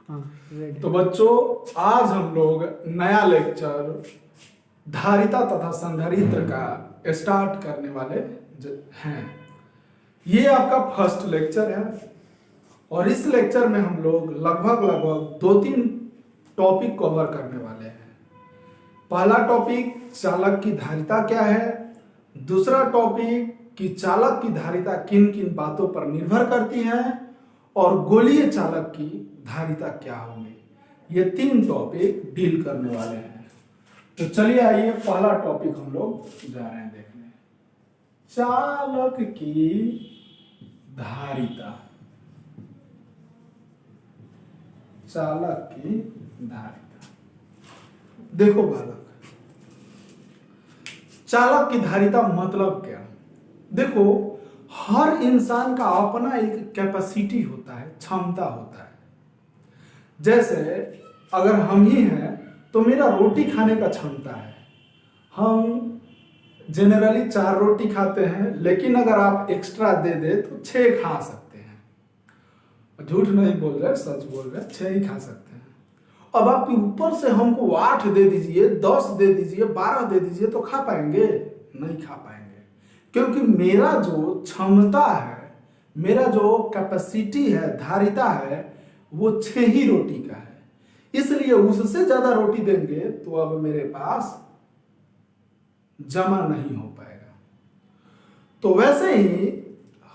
हाँ रेडी। तो बच्चों, आज हम लोग नया लेक्चर धारिता तथा संधारित्र का स्टार्ट करने वाले हैं। ये आपका फर्स्ट लेक्चर है और इस लेक्चर में हम लोग लगभग 2-3 टॉपिक कवर करने वाले हैं। पहला टॉपिक चालक की धारिता क्या है, दूसरा टॉपिक कि चालक की धारिता किन किन बातों पर निर्भर करती है और गोलीय चालक की धारिता क्या होगी। ये 3 टॉपिक डील करने वाले हैं। तो चलिए आइए पहला टॉपिक हम लोग जा रहे हैं देखने, चालक की धारिता। चालक की धारिता, देखो बालक, चालक की धारिता मतलब क्या। देखो, हर इंसान का अपना एक कैपेसिटी होता है, क्षमता होता है। जैसे अगर हम ही हैं तो मेरा रोटी खाने का क्षमता है, हम जनरली 4 रोटी खाते हैं, लेकिन अगर आप एक्स्ट्रा दे दे तो 6 खा सकते हैं। झूठ नहीं बोल रहे, सच बोल रहे, 6 ही खा सकते हैं। अब आप ऊपर से हमको 8 दे दीजिए, 10 दे दीजिए, 12 दे दीजिए तो खा पाएंगे? नहीं खा पाएंगे, क्योंकि मेरा जो क्षमता है, मेरा जो कैपेसिटी है, धारिता है, वो 6 ही रोटी का है। इसलिए उससे ज्यादा रोटी देंगे तो अब मेरे पास जमा नहीं हो पाएगा। तो वैसे ही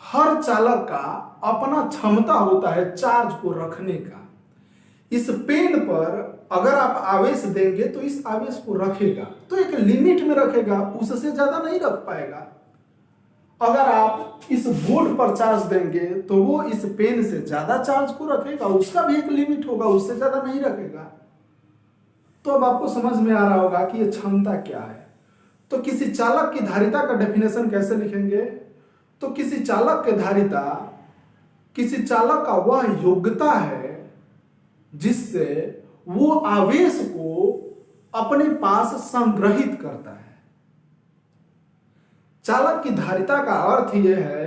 हर चालक का अपना क्षमता होता है चार्ज को रखने का। इस पेन पर अगर आप आवेश देंगे तो इस आवेश को रखेगा, तो एक लिमिट में रखेगा, उससे ज्यादा नहीं रख पाएगा। अगर आप इस बोर्ड पर चार्ज देंगे तो वो इस पेन से ज्यादा चार्ज को रखेगा, उसका भी एक लिमिट होगा, उससे ज्यादा नहीं रखेगा। तो अब आपको समझ में आ रहा होगा कि ये क्षमता क्या है। तो किसी चालक की धारिता का डेफिनेशन कैसे लिखेंगे? तो किसी चालक की धारिता किसी चालक का वह योग्यता है जिससे वो आवेश को अपने पास संग्रहित करता है। चालक की धारिता का अर्थ यह है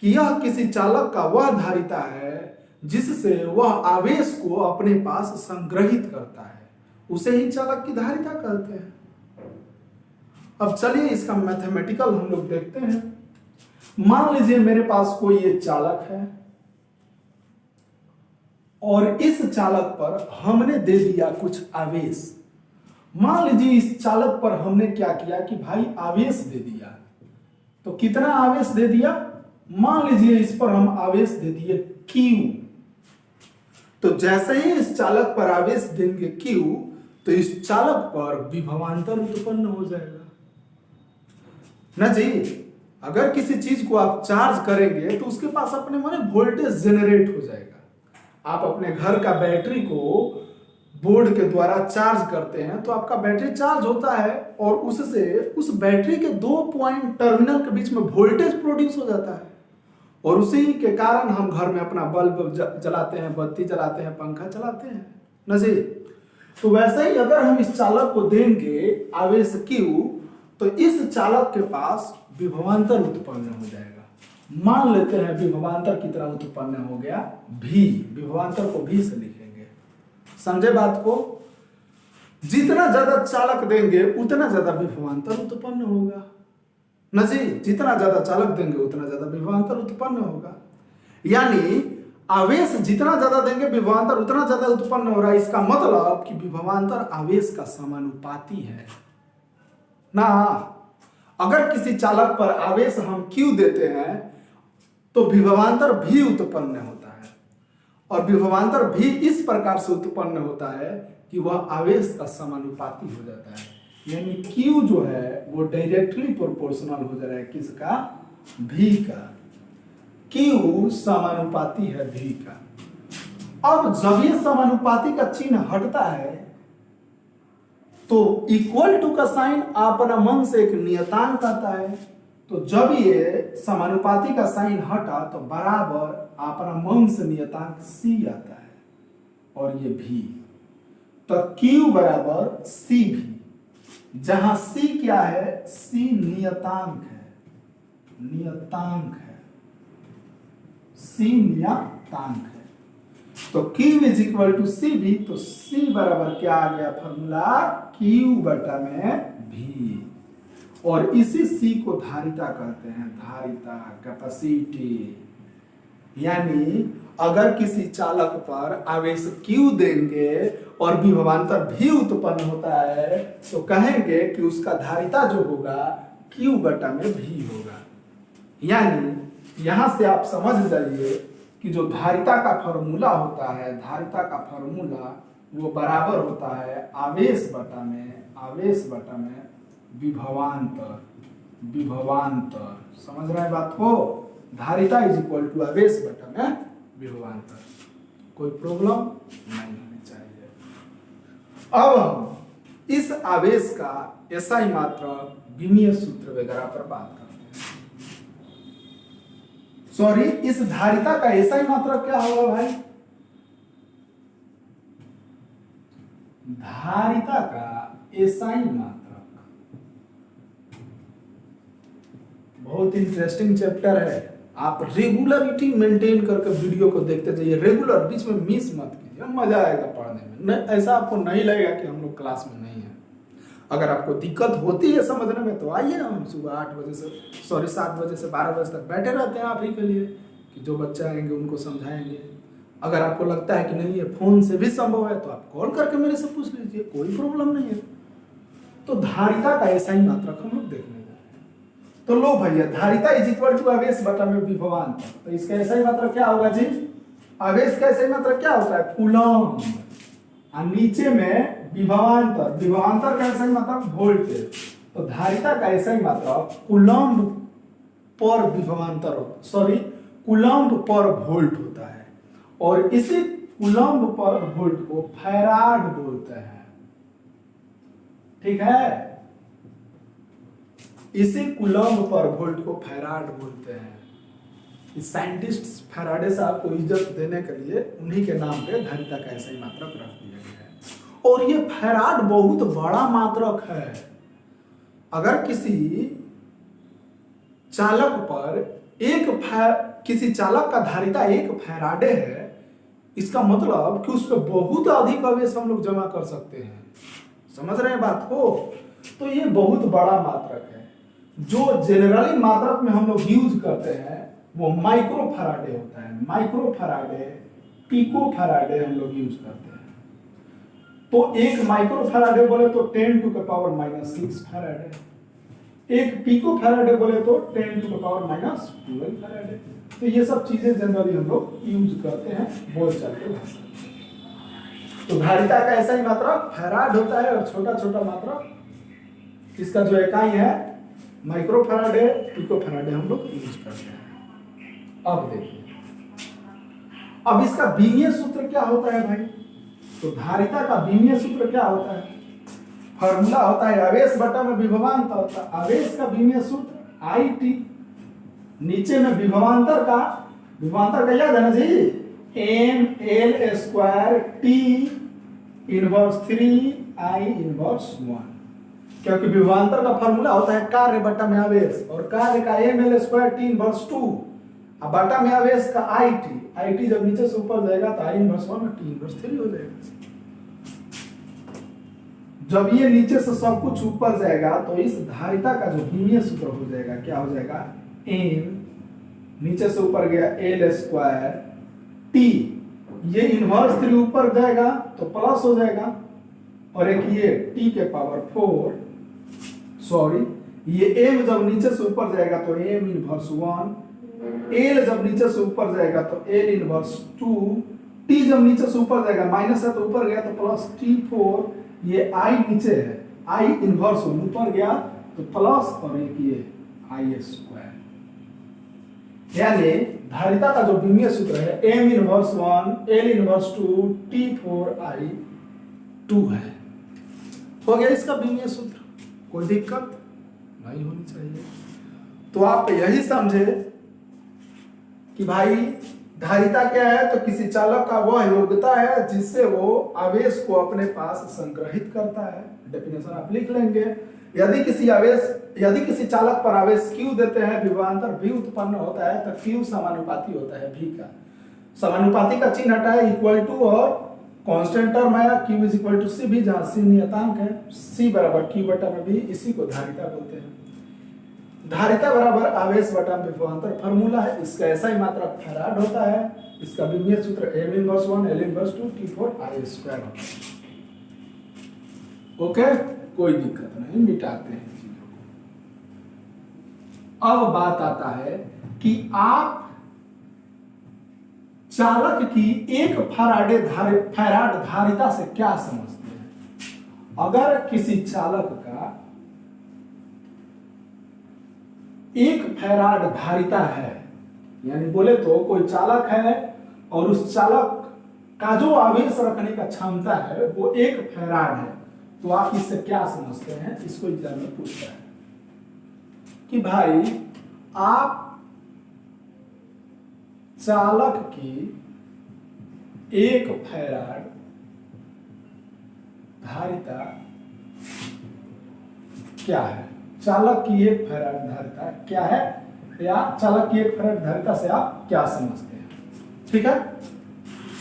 कि यह किसी चालक का वह धारिता है जिससे वह आवेश को अपने पास संग्रहित करता है, उसे ही चालक की धारिता कहते हैं। अब चलिए इसका मैथमेटिकल हम लोग देखते हैं। मान लीजिए मेरे पास कोई ये चालक है और इस चालक पर हमने दे दिया कुछ आवेश। मान लीजिए इस चालक पर हमने क्या किया कि भाई आवेश दे दिया, तो कितना आवेश दे दिया? मान लीजिए इस पर हम आवेश दे दिए Q। तो जैसे ही इस चालक पर आवेश देंगे Q, तो इस चालक पर विभवांतर उत्पन्न हो जाएगा ना जी। अगर किसी चीज को आप चार्ज करेंगे तो उसके पास अपने माने वोल्टेज जनरेट हो जाएगा। आप अपने घर का बैटरी को बोर्ड के द्वारा चार्ज करते हैं तो आपका बैटरी चार्ज होता है और उससे उस बैटरी के 2 पॉइंट टर्मिनल के बीच में वोल्टेज प्रोड्यूस हो जाता है, और उसी के कारण हम घर में अपना बल्ब जलाते हैं, बत्ती जलाते हैं, पंखा चलाते हैं ना जी। तो वैसे ही अगर हम इस चालक को देंगे आवेश Q, तो इस चालक के पास विभवांतर उत्पन्न हो जाएगा। मान लेते हैं विभवांतर की तरह उत्पन्न हो गया V। विभवांतर को V से लिखेंगे, समझे बात को। जितना ज्यादा चालक देंगे उतना ज्यादा विभवांतर उत्पन्न होगा ना जी। जितना ज्यादा चालक देंगे उतना ज्यादा विभवांतर उत्पन्न होगा। यानी आवेश जितना ज्यादा देंगे विभवांतर उतना ज्यादा उत्पन्न हो रहा है। इसका मतलब कि विभवांतर आवेश का समानुपाती है ना। अगर किसी चालक पर आवेश हम Q देते हैं तो विभवांतर भी उत्पन्न होता है, और विभवांतर भी इस प्रकार से उत्पन्न होता है कि वह आवेश का समानुपाती हो जाता है। यानी Q जो है वो डायरेक्टली प्रोपोर्शनल हो जा रहा है किसका? V का। Q समानुपाती है V का। अब जब ये समानुपाती का चिन्ह हटता है तो इक्वल टू का साइन अपना मन से एक नियतांक आता है। तो जब ये समानुपाती का साइन हटा तो बराबर अपना मन से नियतांक C आता है और ये V। तो Q बराबर CV, जहां C क्या है? C नियतांक है, नियतांक है, C नियतांक है। तो Q is equal to C B, तो C बराबर क्या आ गया फॉर्मूला, Q बटा में V। और इसी C को धारिता कहते हैं, धारिता, कैपेसिटी। यानी अगर किसी चालक पर आवेश Q देंगे और विभवांतर V उत्पन्न होता है तो कहेंगे कि उसका धारिता जो होगा Q बटा में V होगा। यानी यहां से आप समझ जाइए कि जो धारिता का फॉर्मूला होता है, धारिता का फॉर्मूला वो बराबर होता है आवेश बटा में विभवांतर, विभवांतर। समझ रहे हैं बात को? धारिता इज इक्वल टू आवेश बटा में विभवांतर। कोई प्रॉब्लम नहीं होनी चाहिए। अब हम इस आवेश का एसआई मात्रक, विमीय सूत्र वगैरह पर बात करते हैं। सॉरी, इस धारिता का एसआई मात्रक क्या होगा भाई? धारिता का एसआई मात्रक बहुत इंटरेस्टिंग चैप्टर है। आप रेगुलरिटी मेंटेन करके वीडियो को देखते जाइए, रेगुलर, बीच में मिस मत कीजिए, मजा आएगा पढ़ने में। नहीं, ऐसा आपको नहीं लगेगा कि हम लोग क्लास में नहीं है। अगर आपको दिक्कत होती है समझने में तो आइए ना, हम सुबह 8 बजे से 7 बजे से 12 बजे तक बैठे रहते हैं आप ही के लिए कि जो बच्चे आएंगे उनको समझाएंगे। अगर आपको लगता है कि नहीं है फोन से भी संभव है तो आप कॉल करके मेरे से पूछ लीजिए, कोई प्रॉब्लम नहीं है। तो धारिता का एसआई मात्रक हम लोग देखने जा रहे हैं। तो लो भैया, धारिता इज इक्वल टू आवेश बटा में विभवांतर। तो इसका एसआई मात्रक क्या होगा जी? आवेश का एसआई मात्रक क्या होता है? कूलम्ब। और नीचे में विभवांतर, विभवांतर का एसआई मात्रक वोल्टेज। तो धारिता का एसआई मात्रक कूलम्ब पर विभवांतर, सॉरी कूलम्ब पर वोल्ट होता है। और इसी कूलम्ब पर वोल्ट को फैराड बोलते हैं। ठीक है, इसी कूलम्ब पर वोल्ट को फैराड बोलते हैं। इस साइंटिस्ट फैराडे साहब को इज्जत देने के लिए उन्हीं के नाम पे धारिता का एसआई मात्रक रख दिया गया है। और ये फैराड बहुत बड़ा मात्रक है। अगर किसी चालक पर किसी चालक का धारिता 1 फैराडे है, इसका मतलब कि उस पर बहुत अधिक आवेश हम लोग जमा कर सकते हैं। समझ रहे हैं बात को? तो ये बहुत बड़ा मात्रक है। जो जनरली मात्रक में हम लोग यूज करते हैं वो माइक्रो फैराडे होता है। माइक्रो फैराडे, पिको फैराडे हम लोग यूज करते हैं। तो एक माइक्रो फैराडे बोले तो 10⁻⁻6 फैराडे, एक पिको फैराडे बोले तो 10⁻⁻12 फैराडे। तो ये सब चीजें जनरली हम लोग यूज करते हैं बोलचाल के भाषा। तो धारिता का ऐसा ही मात्रक फैराड होता है और छोटा छोटा मात्रक इसका जो इकाई है माइक्रो फैराडे, पिको फैराडे हम लोग यूज करते हैं। अब देखिए, अब इसका विमीय सूत्र क्या होता है भाई? तो धारिता का विमीय सूत्र क्या होता है? फॉर्मूला होता है आवेश बटा में विभवांतर। आवेश का विमीय सूत्र IT, नीचे में विभवांतर का याद है ना जी, mL² T inverse 3 I inverse 1। क्योंकि विभवांतर का फॉर्मूला होता है कार्य बटा में आवेश, और कार्य का mL² T इनवर्स 2 और बटा में आवेश का IT जब नीचे से ऊपर जाएगा तो I इनवर्स 1 और T इनवर्स 3 हो जाएगा। जब ये नीचे से सब कुछ ऊपर जाएगा तो इस धारिता का जो विमीय सूत्र हो जाएगा, क्या हो जाएगा? m नीचे से ऊपर गया L² T, ये इनवर्स 3 ऊपर जाएगा तो प्लस हो जाएगा, और एक ये T के पावर 4, सॉरी ये m जब नीचे से ऊपर जाएगा तो m इनवर्स 1, L जब नीचे से ऊपर जाएगा तो L इनवर्स 2, T जब नीचे से ऊपर जाएगा माइनस है तो ऊपर गया तो प्लस T4, ये I नीचे है, I इनवर्स 1 ऊपर गया तो प्लस, और एक ये I²। यानी धारिता का जो विमीय सूत्र है m inverse 1, L inverse 2, T4 I2 है। हो गया इसका विमीय सूत्र, कोई दिक्कत नहीं होनी चाहिए। तो आप यही समझे कि भाई धारिता क्या है? तो किसी चालक का वह योग्यता है जिससे वो आवेश को अपने पास संग्रहित करता है। डेफिनेशन आप लिख लेंगे। यदि किसी चालक पर आवेश Q देते हैं, विभवांतर V उत्पन्न होता है तो Q समानुपाती होता है V का। समानुपाती का चिन्ह हटाए, इक्वल टू और कांस्टेंट टर्म आया, Q इज इक्वल टू सी भी, जहां सी नियतांक है, C बराबर Q बटा में भी, इसी को धारिता बोलते हैं। धारिता बराबर आवेश बटा विभवांतर फार्मूला है, इसका ऐसा ही मात्रक फैराड होता है। इसका विमीय सूत्र M inverse 1 L inverse 2 T4 I square होता है। ओके, कोई दिक्कत नहीं, मिटाते हैं चीजों को। अब बात आता है कि आप चालक की एक फैराड धारिता से क्या समझते हैं। अगर किसी चालक का एक फैराड धारिता है, यानी बोले तो कोई चालक है और उस चालक का जो आवेश रखने का क्षमता है वो एक फैराड है, तो आप इससे क्या समझते हैं। इसको एग्जाम में पूछता है कि भाई आप चालक की एक फैराड धारिता क्या है, चालक की एक फैराड धारिता क्या है, या चालक की एक फैराड धारिता से आप क्या समझते हैं। ठीक है,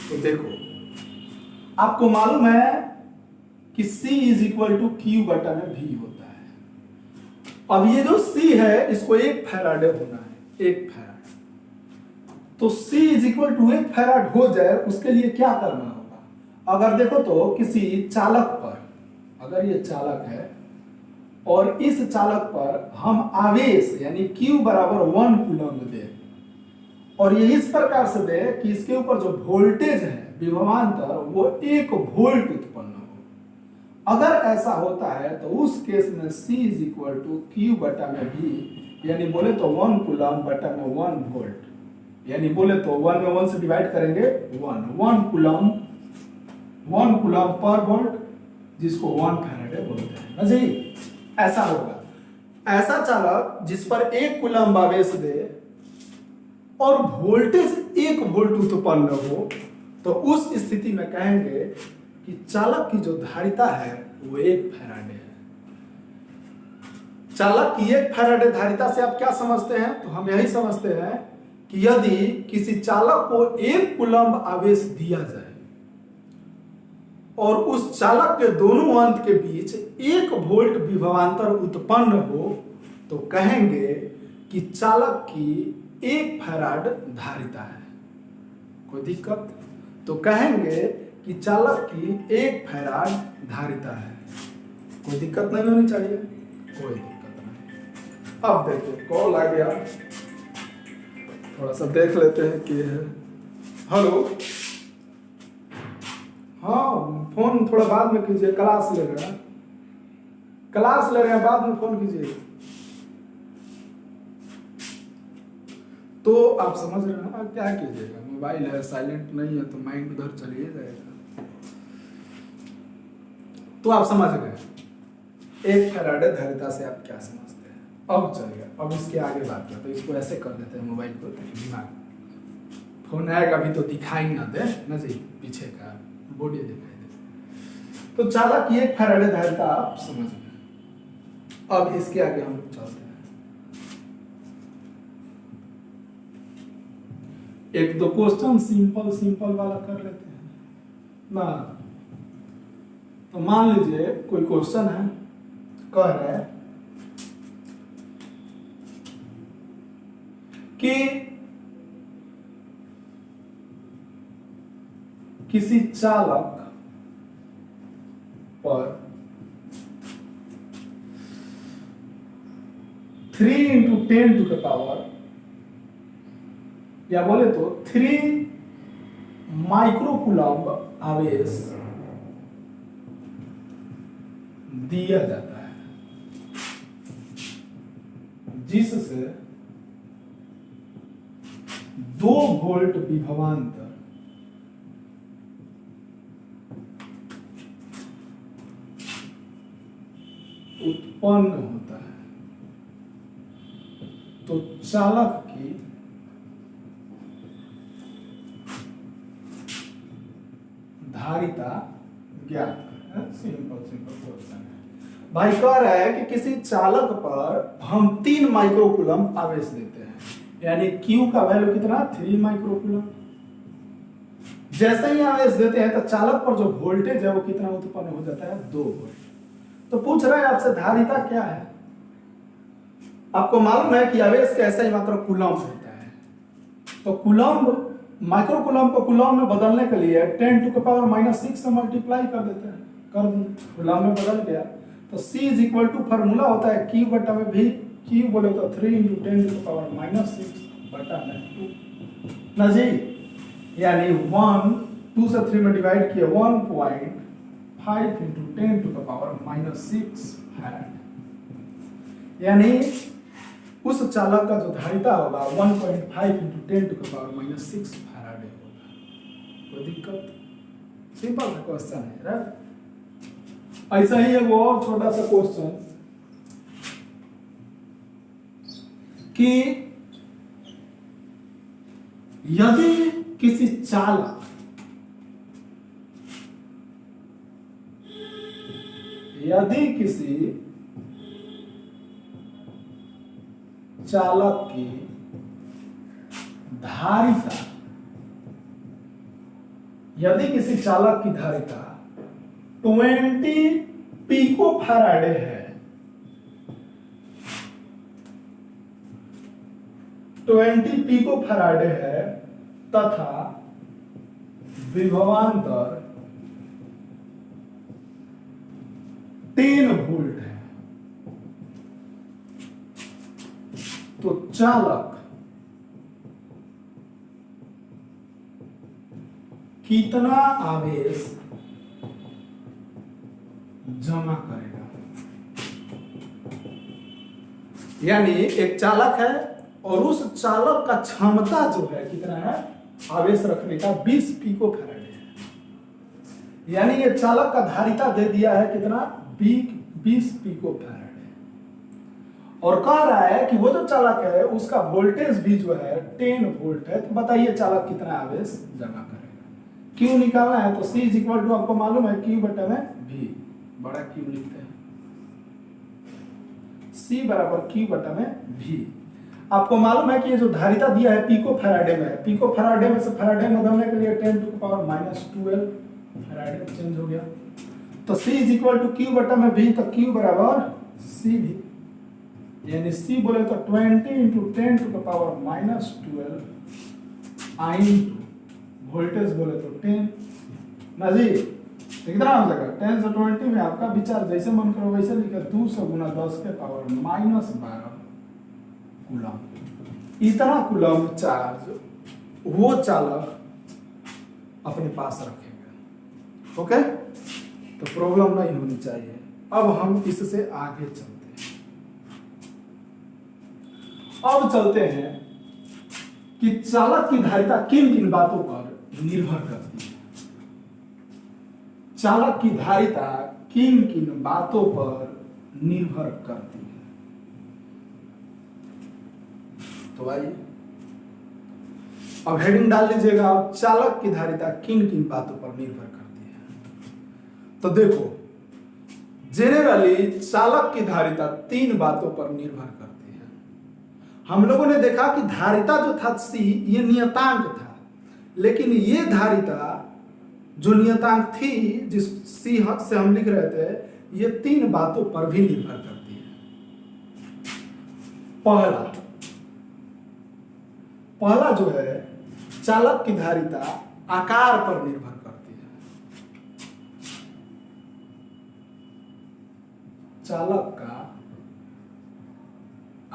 तो देखो आपको मालूम है कि C is equal to Q बटा में V होता है। अब ये जो C है इसको एक फैराड होना है, एक फैराड। तो C इज इक्वल टू एक फैराड हो जाए उसके लिए क्या करना होगा। अगर देखो तो किसी चालक पर, अगर ये चालक है और इस चालक पर हम आवेश यानी Q बराबर 1 कूलम्ब दे, और ये इस प्रकार से दे कि इसके ऊपर जो वोल्टेज है विभवांतर वो 1 वोल्ट उत्पन्न हो। अगर ऐसा होता है तो उस केस में C is equal to Q बटा में V, यानी बोले तो 1 कूलम्ब बटा में 1 वोल्ट, यानी बोले तो 1 में 1 से डिवाइड करेंगे 1 कूलम्ब पर वोल्ट, जिसको 1 फैराडे बोलते हैं ना जी। ऐसा होगा। ऐसा चालक जिस पर 1 कूलम्ब आवेश दे और वोल्टेज 1 वोल्ट उत्पन्न हो, तो उस स्थिति में कहेंगे कि चालक की जो धारिता है वो 1 फैराडे है। चालक की 1 फैराडे धारिता से आप क्या समझते हैं, तो हम यही समझते हैं कि यदि किसी चालक को 1 कूलम्ब आवेश दिया जाए और उस चालक के दोनों अंत के बीच 1 वोल्ट विभवांतर उत्पन्न हो, तो कहेंगे कि चालक की 1 फैराड धारिता है। कोई दिक्कत, तो कहेंगे कि चालक की 1 फैराड धारिता है। कोई दिक्कत नहीं होनी चाहिए, कोई दिक्कत नहीं। अब देखो कॉल आ गया, थोड़ा सा देख लेते हैं कि हेलो, हाँ फोन थोड़ा बाद में कीजिए, क्लास ले रहे हैं, बाद में फोन कीजिए। तो आप समझ रहे हैं क्या कीजिएगा, मोबाइल है साइलेंट नहीं है तो माइंड उधर चलिए जाएगा। तो आप समझ गए 1 फैराडे धारिता से आप क्या समझते हैं। अब चलिए अब इसके आगे बात करते हैं। इसको ऐसे कर देते हैं मोबाइल को, दिमाग फोन आएगा अभी तो दिखाई ना दे ना जी, पीछे का बॉडी दिखाई दे। तो चालक की 1 फैराडे धारिता आप समझ गए। अब इसके आगे हम लोग चलते हैं, एक दो क्वेश्चन सिंपल वाला कर लेते हैं ना। तो मान लीजिए कोई क्वेश्चन है, कह रहा है कि किसी चालक पर 3 × 10⁻, या बोले तो 3 माइक्रोकूलम्ब आवेश दिया जाता है, जिससे 2 वोल्ट विभवांतर उत्पन्न होता है। तो चालक की धारिता ज्ञात करें। सिंपल क्वेश्चन है। भाई कह रहा है कि किसी चालक पर हम 3 माइक्रोकूलम्ब आवेश देते हैं, यानी Q का वैल्यू कितना, 3 माइक्रोकूलम्ब। जैसे ही आवेश देते हैं तो चालक पर जो वोल्टेज है वो कितना उत्पन्न हो जाता है, 2 वोल्ट। तो पूछ रहे हैं आपसे धारिता क्या है। आपको मालूम है कि आवेश का ऐसा ही मात्रा कूलम्ब होता है। तो कूलम्ब, माइक्रो कूलम्ब को कूलम्ब में बदलने के लिए 10⁻⁻6 से मल्टीप्लाई कर देते हैं, कर दिए, कूलम्ब में बदल गया। तो C is equal to formula होता है Q बटा में V, Q बोले तो 3 × 10⁻⁻6 बटा में 2 ना जी, यानी 2 से 3 में डिवाइड किया 1.5 × 10⁻⁻6 फैराड। यानी उस चालक का जो धारिता होगा 1.5 × 10⁻⁻6 फैराड होगा। कोई दिक्कत? सिंपल सा क्वेश्चन है, राइट। ऐसा ही है वो और छोटा सा क्वेश्चन कि यदि किसी चालक की धारिता, यदि किसी चालक की धारिता 20 पिको फैराडे है, 20 पिको फैराडे है तथा विभवांतर 10 वोल्ट है, तो चालक कितना आवेश जमा करेगा। यानी एक चालक है और उस चालक का क्षमता जो है कितना है, आवेश रखने का 20 पिको फैराडे है। यानी ये चालक का धारिता दे दिया है कितना, 20 पिको फैराडे। और कह रहा है कि वो जो चालक है उसका वोल्टेज भी जो है 10 वोल्ट है। तो बताइए चालक कितना आवेश जमा करेगा। क्यू निकालना है तो C इज इक्वल टू, आपको मालूम है Q बटा में V, बड़ा Q लिखते हैं, C बराबर Q बटा में V। आपको मालूम है कि ये जो धारिता दिया है पिको फैराडे में, पिको फैराडे में से फैराडे में बदलने के लिए 10⁻⁻12 फैराडे चेंज हो गया। तो C is equal to Q बटा में V, तो Q बराबर CV, यानी C बोले तो 20 × 10⁻⁻12 I, वोल्टेज बोले तो 10 ना जी, कितना हो जाएगा 10 से 20 में आपका विचार जैसे मन करो वैसे लिखे, 200 × 10⁻−12 कूलम्ब। इतना कूलम्ब चार्ज वो चालक अपने पास रखेगा। ओके, तो प्रॉब्लम नहीं होनी चाहिए। अब हम इससे आगे चलते हैं। अब चलते हैं कि चालक की धारिता किन किन बातों पर निर्भर करती है। चालक की धारिता किन किन बातों पर निर्भर करती है। तो आइए अब हेडिंग डाल लीजिएगा, चालक की धारिता किन किन बातों पर निर्भर करती है। तो देखो, जेनरली चालक की धारिता 3 बातों पर निर्भर करती है। हम लोगों ने देखा कि धारिता जो था C, ये नियतांक था, लेकिन ये धारिता जो नियतांक थी जिस C से हम लिख रहे थे, ये 3 बातों पर भी निर्भर करती है। पहला जो है, चालक की धारिता आकार पर निर्भर करती है। चालक का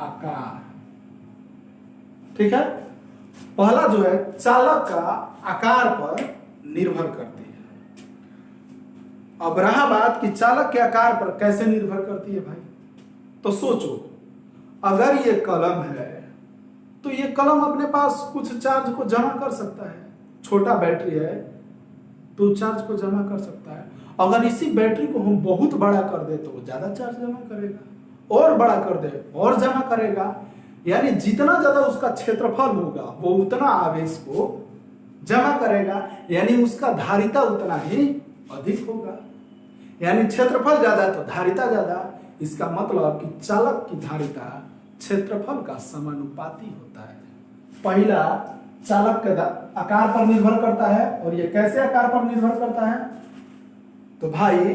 आकार, ठीक है, पहला जो है चालक का आकार पर निर्भर करती है। अब रहा बात कि चालक के आकार पर कैसे निर्भर करती है भाई, तो सोचो, अगर ये कलम है तो ये कलम अपने पास कुछ चार्ज को जमा कर सकता है। छोटा बैटरी है तो चार्ज को जमा कर सकता है। अगर इसी बैटरी को हम बहुत बड़ा कर दे तो वो ज्यादा चार्ज जमा करेगा, और बड़ा कर दे और जमा करेगा। यानी जितना ज्यादा उसका क्षेत्रफल होगा वो उतना आवेश को जमा करेगा, यानी उसका धारिता उतना ही अधिक होगा। यानी क्षेत्रफल ज्यादा तो धारिता ज्यादा। इसका मतलब कि चालक की धारिता क्षेत्रफल का समानुपाती होता है। पहला चालक के आकार पर निर्भर करता है। और ये कैसे आकार पर निर्भर करता है? तो भाई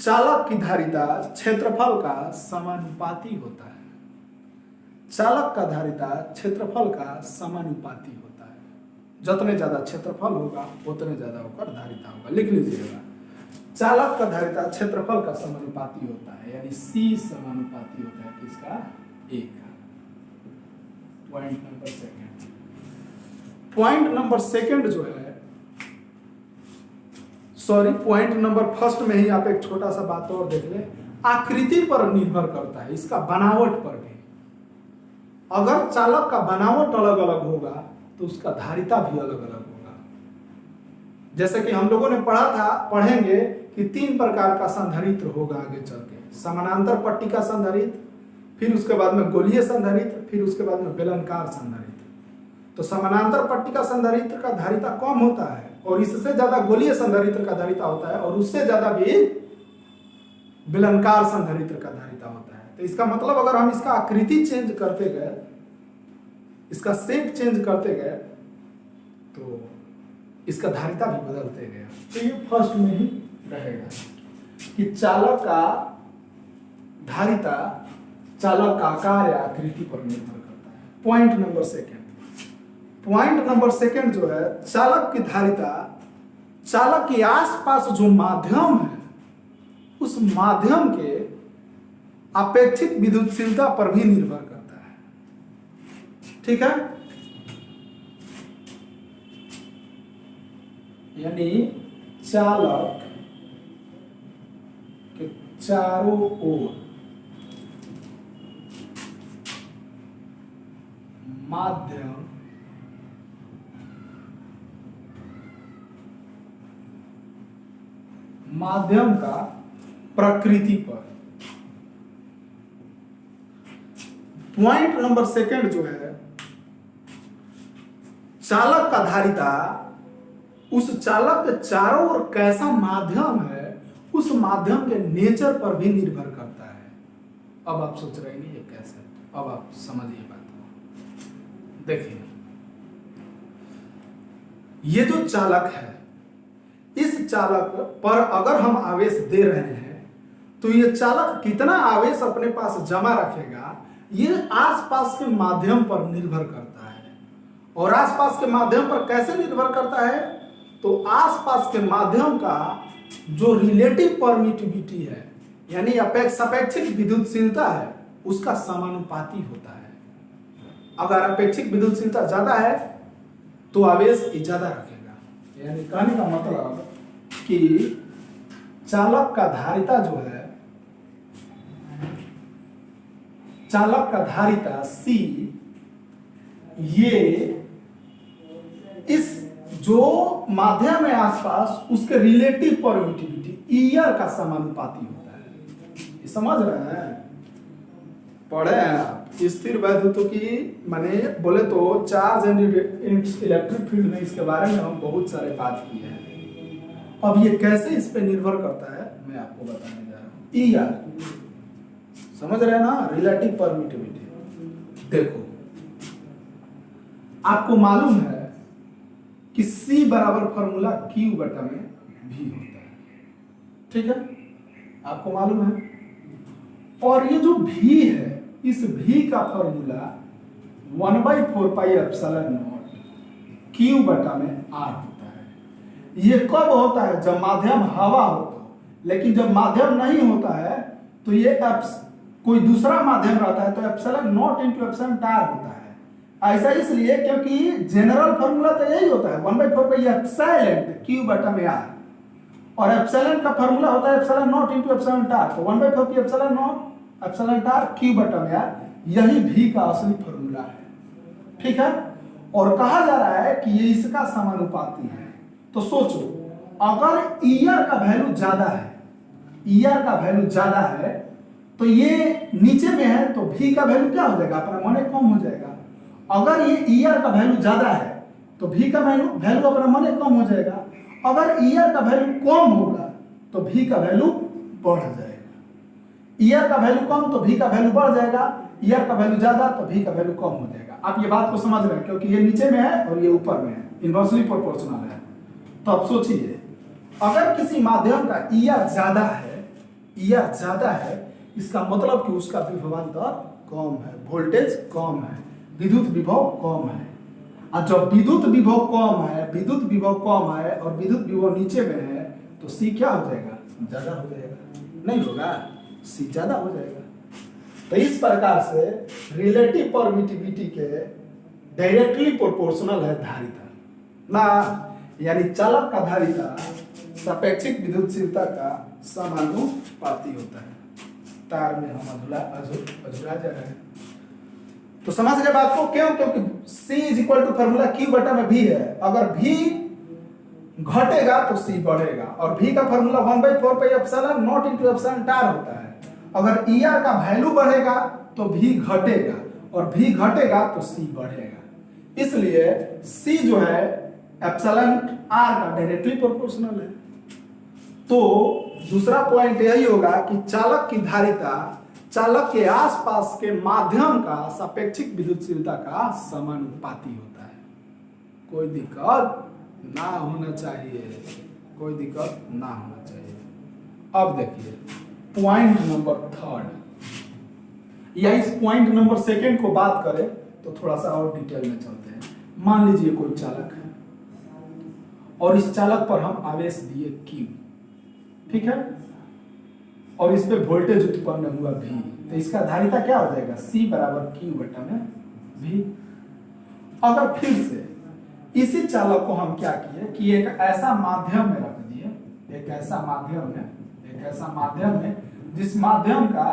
चालक की धारिता क्षेत्रफल का समानुपाती होता है। चालक का धारिता क्षेत्रफल का समानुपाती होता है। जितने ज्यादा क्षेत्रफल होगा उतने ज्यादा होकर धारिता होगा। लिख लीजिएगा, चालक का धारिता क्षेत्रफल का समानुपाती होता है, यानी C समानुपाती होता है किसका? A का। Point number second. Point number second जो है, सॉरी, पॉइंट नंबर फर्स्ट में ही आप एक छोटा सा बात और देख ले, आकृति पर निर्भर करता है, इसका बनावट पर भी। अगर चालक का बनावट अलग अलग होगा तो उसका धारिता भी अलग अलग होगा। जैसे कि हम लोगों ने पढ़ेंगे कि 3 प्रकार का संधारित्र होगा आगे चल के। समानांतर पट्टिका संधारित्र, फिर उसके बाद में गोलीय संधारित्र, फिर उसके बाद में बेलनाकार संधारित्र। तो समानांतर पट्टिका संधारित्र का धारिता कम होता है और इससे ज्यादा गोलीय संधारित्र का धारिता होता है, और उससे ज्यादा भी बेलनाकार संधारित्र का धारिता होता है। तो इसका मतलब अगर हम इसका आकृति चेंज करते गए, इसका शेप चेंज करते गए, तो इसका धारिता भी बदलते गए। तो ये फर्स्ट में ही रहेगा कि चालक का धारिता चालक का आकार या आकृति पर निर्भर करता है। Point number second. Point number second जो है, चालक की धारिता चालक के आसपास जो माध्यम है उस माध्यम के अपेक्षित विद्युतशीलता पर भी निर्भर करता है। ठीक है, यानी चालक के चारों ओर माध्यम का प्रकृति पर। पॉइंट नंबर सेकंड जो है, चालक का धारिता उस चालक के चारों ओर कैसा माध्यम है उस माध्यम के नेचर पर भी निर्भर करता है। अब आप सोच रहे हैं ये कैसे? अब आप समझिए बात को। देखिए, ये जो चालक है, इस चालक पर अगर हम आवेश दे रहे हैं तो ये चालक कितना आवेश अपने पास जमा रखेगा ये आसपास के माध्यम पर निर्भर करता है। और आसपास के माध्यम पर कैसे निर्भर करता है? तो आसपास के माध्यम का जो रिलेटिव परमिटिविटी है, यानी सापेक्षिक विद्युतशीलता है, उसका समानुपाती होता है। अगर अपेक्षिक विद्युतशीलता ज्यादा है तो आवेश ज्यादा रखेगा। यानी कहने का मतलब कि चालक का धारिता जो है, चालक का धारिता C, ये इस जो माध्यम है आसपास उसके रिलेटिव परमिटिविटी ईयर का समानुपाती होता है। ये समझ रहे हैं? पढ़े हैं आप? स्थिर वैद्युत की माने बोले तो चार्ज एंड इलेक्ट्रिक फील्ड में इसके बारे में हम बहुत सारे बात किए हैं। अब ये कैसे इस पे निर्भर करता है मैं आपको बताने जा रहा हूँ। ईयर समझ रहे हैं ना? Relative permittivity. देखो, आपको मालूम है कि C बराबर फॉर्मूला Q बटा में V होता है। ठीक है, आपको मालूम है। और ये जो V है, इस V का formula 1/4 pi epsilon not Q बटा में R होता है। ये कब होता है? जब माध्यम हवा होता है। लेकिन जब माध्यम नहीं होता है तो ये कोई दूसरा माध्यम रहता है तो एप्सिलॉन नॉट इंटू एप्सिलॉन टार होता है। ऐसा इसलिए क्योंकि जनरल फॉर्मूला तो यही होता है 1/4 पाई एप्सिलॉन Q बटा में R, और एप्सिलॉन का फॉर्मूला होता है एप्सिलॉन नॉट इंटू एप्सिलॉन टार। तो 1/4 pi epsilon not epsilon tar Q बटा में R, यही V का असली फॉर्मूला है। ठीक है, और कहा जा रहा है कि ये इसका समानुपाती है। तो सोचो, अगर ईयर का वैल्यू ज्यादा है, ईयर का वैल्यू ज्यादा है तो ये नीचे में है तो V का वैल्यू क्या हो जाएगा? अपना माने कम हो जाएगा। अगर ये ईयर का वैल्यू ज्यादा है तो V का वैल्यू अपना माने कम हो जाएगा। अगर ईयर का वैल्यू कम होगा तो V का वैल्यू बढ़ जाएगा। ईयर का वैल्यू कम तो V का वैल्यू बढ़ जाएगा, ईयर का वैल्यू ज्यादा तो V का वैल्यू कम हो जाएगा। आप ये बात को समझ रहे हैं, क्योंकि ये नीचे में है और ये ऊपर में है, इन्वर्सली प्रोपोर्शनल है। तो अब सोचिए, अगर किसी माध्यम का ER ज्यादा है, ER ज्यादा है, इसका मतलब कि उसका विभवांतर कम है, वोल्टेज कम है, विद्युत विभव कम है। और जब विद्युत विभव कम है, विद्युत विभव कम है और विद्युत विभव नीचे में है, तो C क्या हो जाएगा? ज्यादा हो जाएगा, नहीं होगा? C ज्यादा हो जाएगा। तो इस प्रकार से रिलेटिव परमिटिविटी के डायरेक्टली प्रोपोर्शनल है धारिता ना, यानी चालक का धारिता सापेक्षिक विद्युतशीलता का समानुपाती होता है। तार में हम अधूरा जा रहे हैं। तो समझ गए बात को? क्यों? क्योंकि C is equal to formula Q बटा में V है। अगर V घटेगा तो C बढ़ेगा, और V का formula 1/4 pi epsilon not into epsilon टार होता है। अगर ER का वैल्यू बढ़ेगा तो V घटेगा, और V घटेगा तो C बढ़ेगा। इसलिए C जो है एप्सिलॉन R का डायरेक्टली प्रोपोर्शनल है। तो दूसरा पॉइंट यही होगा कि चालक की धारिता चालक के आसपास के माध्यम का सापेक्षिक विद्युतशीलता का समानुपाती होता है। कोई दिक्कत ना होना चाहिए, कोई दिक्कत ना होना चाहिए। अब देखिए पॉइंट नंबर 3 या इस पॉइंट नंबर 2 को बात करें तो थोड़ा सा और डिटेल में चलते हैं। मान लीजिए कोई चालक है और इस चालक पर हम आवेश दिए Q, ठीक है, और इस पे वोल्टेज उत्पन्न हुआ V, तो इसका धारिता क्या हो जाएगा? C बराबर Q बटा में V। अगर फिर से इसी चालक को हम क्या किए कि एक ऐसा माध्यम में रख दिए, एक ऐसा माध्यम में जिस माध्यम का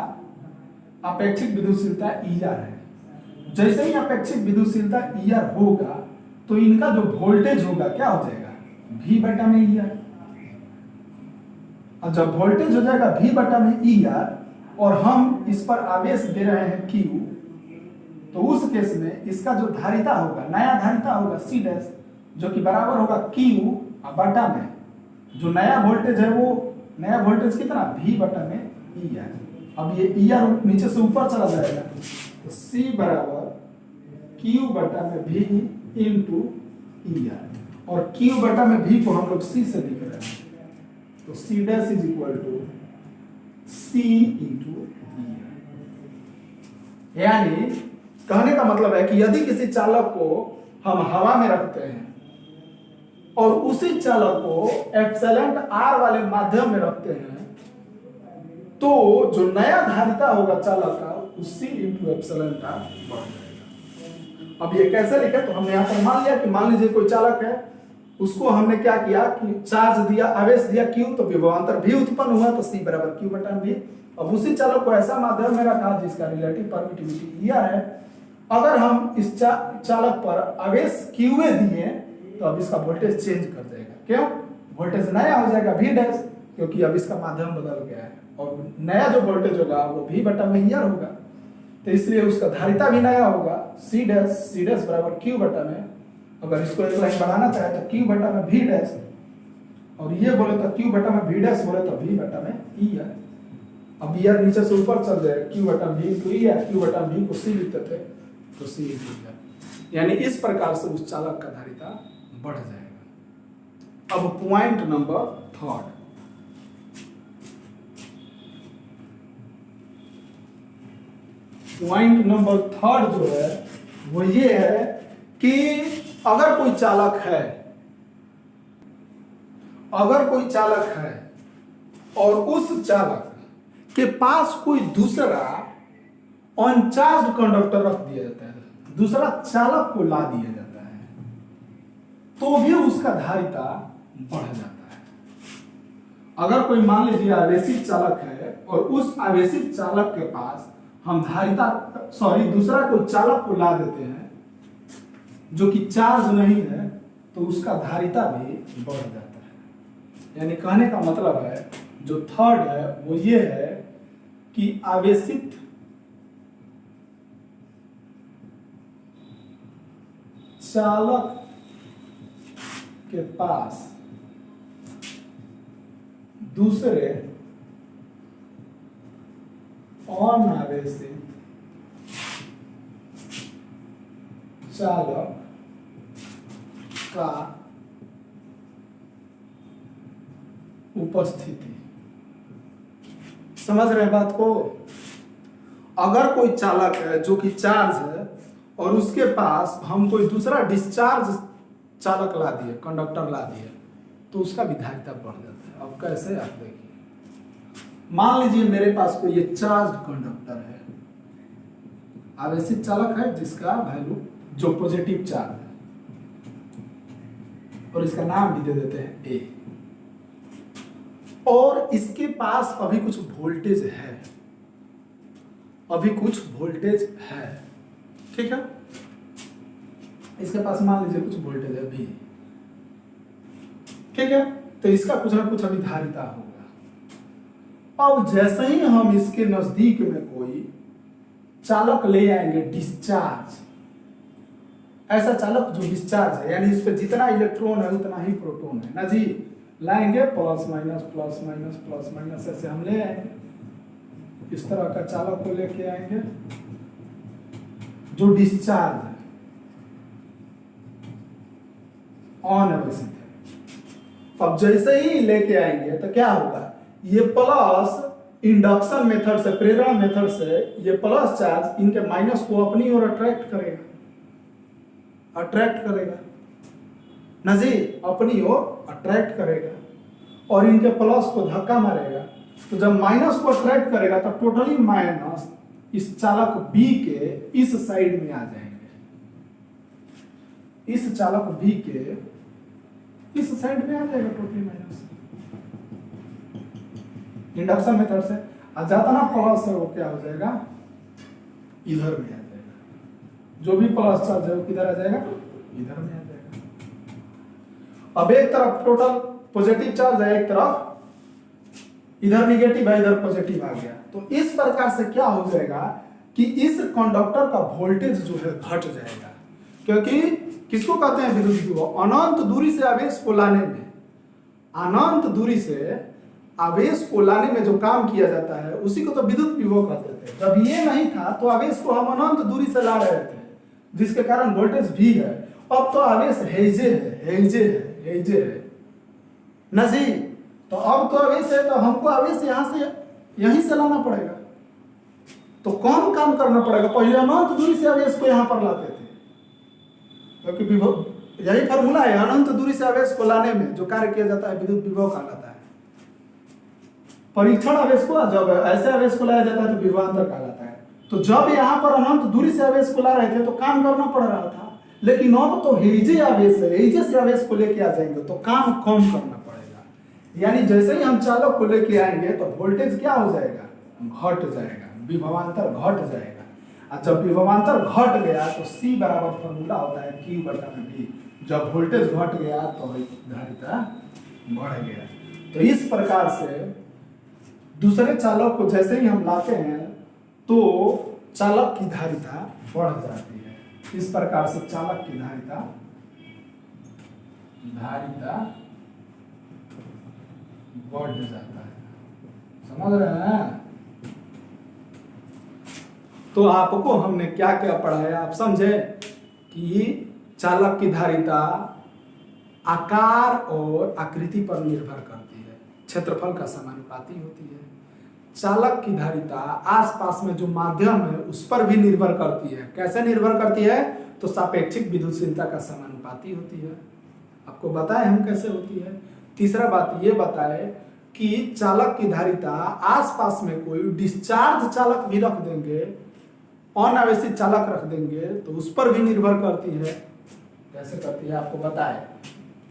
अपेक्षित विद्युतशीलता ER है। जैसे ही अपेक्षित विद्युतशीलता ER होगा तो इनका जो वोल्टेज होगा क्या हो जाएगा? V बटा में ER। और जब वोल्टेज हो जाएगा V बटा में ER और हम इस पर आवेश दे रहे हैं Q, तो उस केस में इसका जो धारिता होगा, नया धारिता होगा C डैश, जो कि बराबर होगा Q बटा में जो नया वोल्टेज है, वो नया वोल्टेज कितना? V बटा में ER। अब ये ER नीचे से ऊपर चला जाएगा, तो C बराबर Q बटा में V इंटू ER, और Q बटा में V को हम लोग C से लिख रहे हैं, तो C dash is equal to C into ER। यानी कहने का मतलब है कि यदि किसी चालक को हम हवा में रखते हैं और उसी चालक को एप्सिलॉन R वाले माध्यम में रखते हैं, तो जो नया धारिता होगा चालक का, उसी इंटू एप्सिलॉन R बढ़ जाएगा। अब ये कैसे लिखे? तो हमने यहाँ पर मान लिया कि मान लीजिए कोई चालक है, उसको हमने क्या किया कि चार्ज दिया, आवेश दिया Q, तो विभवांतर V उत्पन्न हुआ, तो C बराबर Q बटा V। अब उसी चालक को ऐसा माध्यम में रखा जिसका रिलेटिव परमिटिविटी ER है। अगर हम इस चालक पर आवेश QA दिए तो अब इसका वोल्टेज चेंज कर देगा। क्यों? वोल्टेज नया हो जाएगा V डैश, क्योंकि अब इसका माध्यम बदल गया है, और नया जो वोल्टेज होगा वो V बटा में ER होगा, तो इसलिए उसका धारिता भी नया होगा C डैश बराबर Q बटा में, अगर इसको एक लाइन बढ़ाना चाहे तो Q बटा में V डैश, और ये बोले तो Q बटा में V डैश, बोले तो V बटा में ER। अब ER नीचे से ऊपर चल जाएगा, Q बटा V इंटू ER, Q बटा V को C लिखते थे तो C इंटू ER। यानी इस प्रकार से उस चालक का धारिता बढ़ जाएगा। अब पॉइंट नंबर 3, पॉइंट नंबर 3 जो है वो ये है कि अगर कोई चालक है और उस चालक के पास कोई दूसरा अनचार्ज कंडक्टर रख दिया जाता है, दूसरा चालक को ला दिया जाता है, तो भी उसका धारिता बढ़ जाता है। अगर कोई मान लीजिए आवेशित चालक है और उस आवेशित चालक के पास हम दूसरा कोई चालक को ला देते हैं जो कि चार्ज नहीं है, तो उसका धारिता भी बढ़ जाता है। यानी कहने का मतलब है जो 3rd है वो ये है कि आवेशित चालक के पास दूसरे अनावेशित चालक का उपस्थिति। समझ रहे बात को? अगर कोई चालक है जो कि चार्ज है और उसके पास हम कोई दूसरा डिस्चार्ज चालक ला दिए, कंडक्टर ला दिए, तो उसका भी धारिता बढ़ जाता है। अब कैसे, आप देखिए, मान लीजिए मेरे पास कोई ये चार्ज कंडक्टर है, आवेशित चालक है जिसका वैल्यू जो पॉजिटिव चार्ज है, और इसका नाम भी दे देते हैं ए, और इसके पास अभी कुछ वोल्टेज है, अभी कुछ वोल्टेज है, ठीक है, इसके पास मान लीजिए कुछ वोल्टेज है भी, ठीक है, तो इसका कुछ ना कुछ अभी धारिता होगा। अब जैसे ही हम इसके नजदीक में कोई चालक ले आएंगे डिस्चार्ज, ऐसा चालक जो डिस्चार्ज है, यानी इस पे जितना इलेक्ट्रॉन है उतना ही प्रोटॉन है ना जी, लाएंगे plus minus plus minus plus minus, ऐसे हम ले आएंगे, इस तरह का चालक को लेके आएंगे जो डिस्चार्ज है, अनावेशित है। अब जैसे ही लेके आएंगे तो क्या होगा, ये प्लस इंडक्शन मेथड से, प्रेरण मेथड से ये प्लस चार्ज इनके माइनस को अपनी ओर अट्रैक्ट करेगा, अट्रैक्ट करेगा ना जी, अपनी ओर अट्रैक्ट करेगा, और इनके प्लस को धक्का मारेगा। तो जब माइनस को अट्रैक्ट करेगा तो टोटली माइनस इस चालक बी के इस साइड में आ जाएंगे, इस चालक बी के इस साइड में आ जाएगा टोटली माइनस इंडक्शन मेथड से। आ जाता ना प्लस है वो क्या हो जाएगा, इधर में आ जाएगा, जो भी प्लस चार्ज है वो किधर आ जाएगा, इधर में आ जाएगा। अब एक तरफ टोटल पॉजिटिव चार्ज है, एक तरफ इधर निगेटिव है, इधर पॉजिटिव आ गया, तो इस प्रकार से क्या हो जाएगा कि इस कंडक्टर का वोल्टेज जो है घट जाएगा, क्योंकि किसको कहते हैं विद्युत विभव, अनंत दूरी से आवेश को लाने में, अनंत दूरी से आवेश को लाने में जो काम किया जाता है उसी को तो विद्युत विभव कहते थे। जब ये नहीं था तो आवेश को हम अनंत दूरी से ला रहे थे, जिसके कारण वोल्टेज भी है। अब तो आवेश हेजे है, हेजे है, हेजे है ना जी, तो अब तो आवेश है, तो हमको आवेश यहां से यहीं से लाना पड़ेगा, तो कौन काम करना पड़ेगा, पहले अनंत दूरी से आवेश को यहां पर लाते थे, क्योंकि विभव यही फॉर्मूला है, अनंत दूरी से आवेश को लाने में जो कार्य किया जाता है विद्युत विभव कहलाता है। परीक्षण आवेश को जब ऐसे आवेश को लाया जाता है तो विभवांतर कहलाता है। तो जब यहाँ पर अनंत दूरी से आवेश को ला रहे थे तो काम करना पड़ रहा था, लेकिन अब तो हेजे आवेश है, हेजे से आवेश को लेके आ जाएंगे तो काम कम करना पड़ेगा। यानी जैसे ही हम चालक को लेके आएंगे तो वोल्टेज क्या हो जाएगा, घट जाएगा, विभवांतर घट जाएगा, और जब विभवांतर घट गया तो C बराबर फॉर्मूला होता है Q बटा V। जब वोल्टेज घट गया तो धारिता बढ़ गया। तो इस प्रकार से दूसरे चालक को जैसे ही हम लाते हैं तो चालक की धारिता बढ़ जाती है। इस प्रकार से चालक की धारिता बढ़ जाता है। समझ रहे हैं? तो आपको हमने क्या क्या पढ़ाया, आप समझे कि चालक की धारिता आकार और आकृति पर निर्भर करती है, क्षेत्रफल का समानुपाती होती है। चालक की धारिता आसपास में जो माध्यम है उस पर भी निर्भर करती है। कैसे निर्भर करती है, तो सापेक्षिक विद्युतशीलता का समानुपाती होती है। आपको बताए हम कैसे होती है। तीसरा बात ये बताए कि चालक की धारिता आसपास में कोई डिस्चार्ज चालक भी रख देंगे, अनावेशित चालक रख देंगे तो उस पर भी निर्भर करती है। कैसे करती है आपको बताए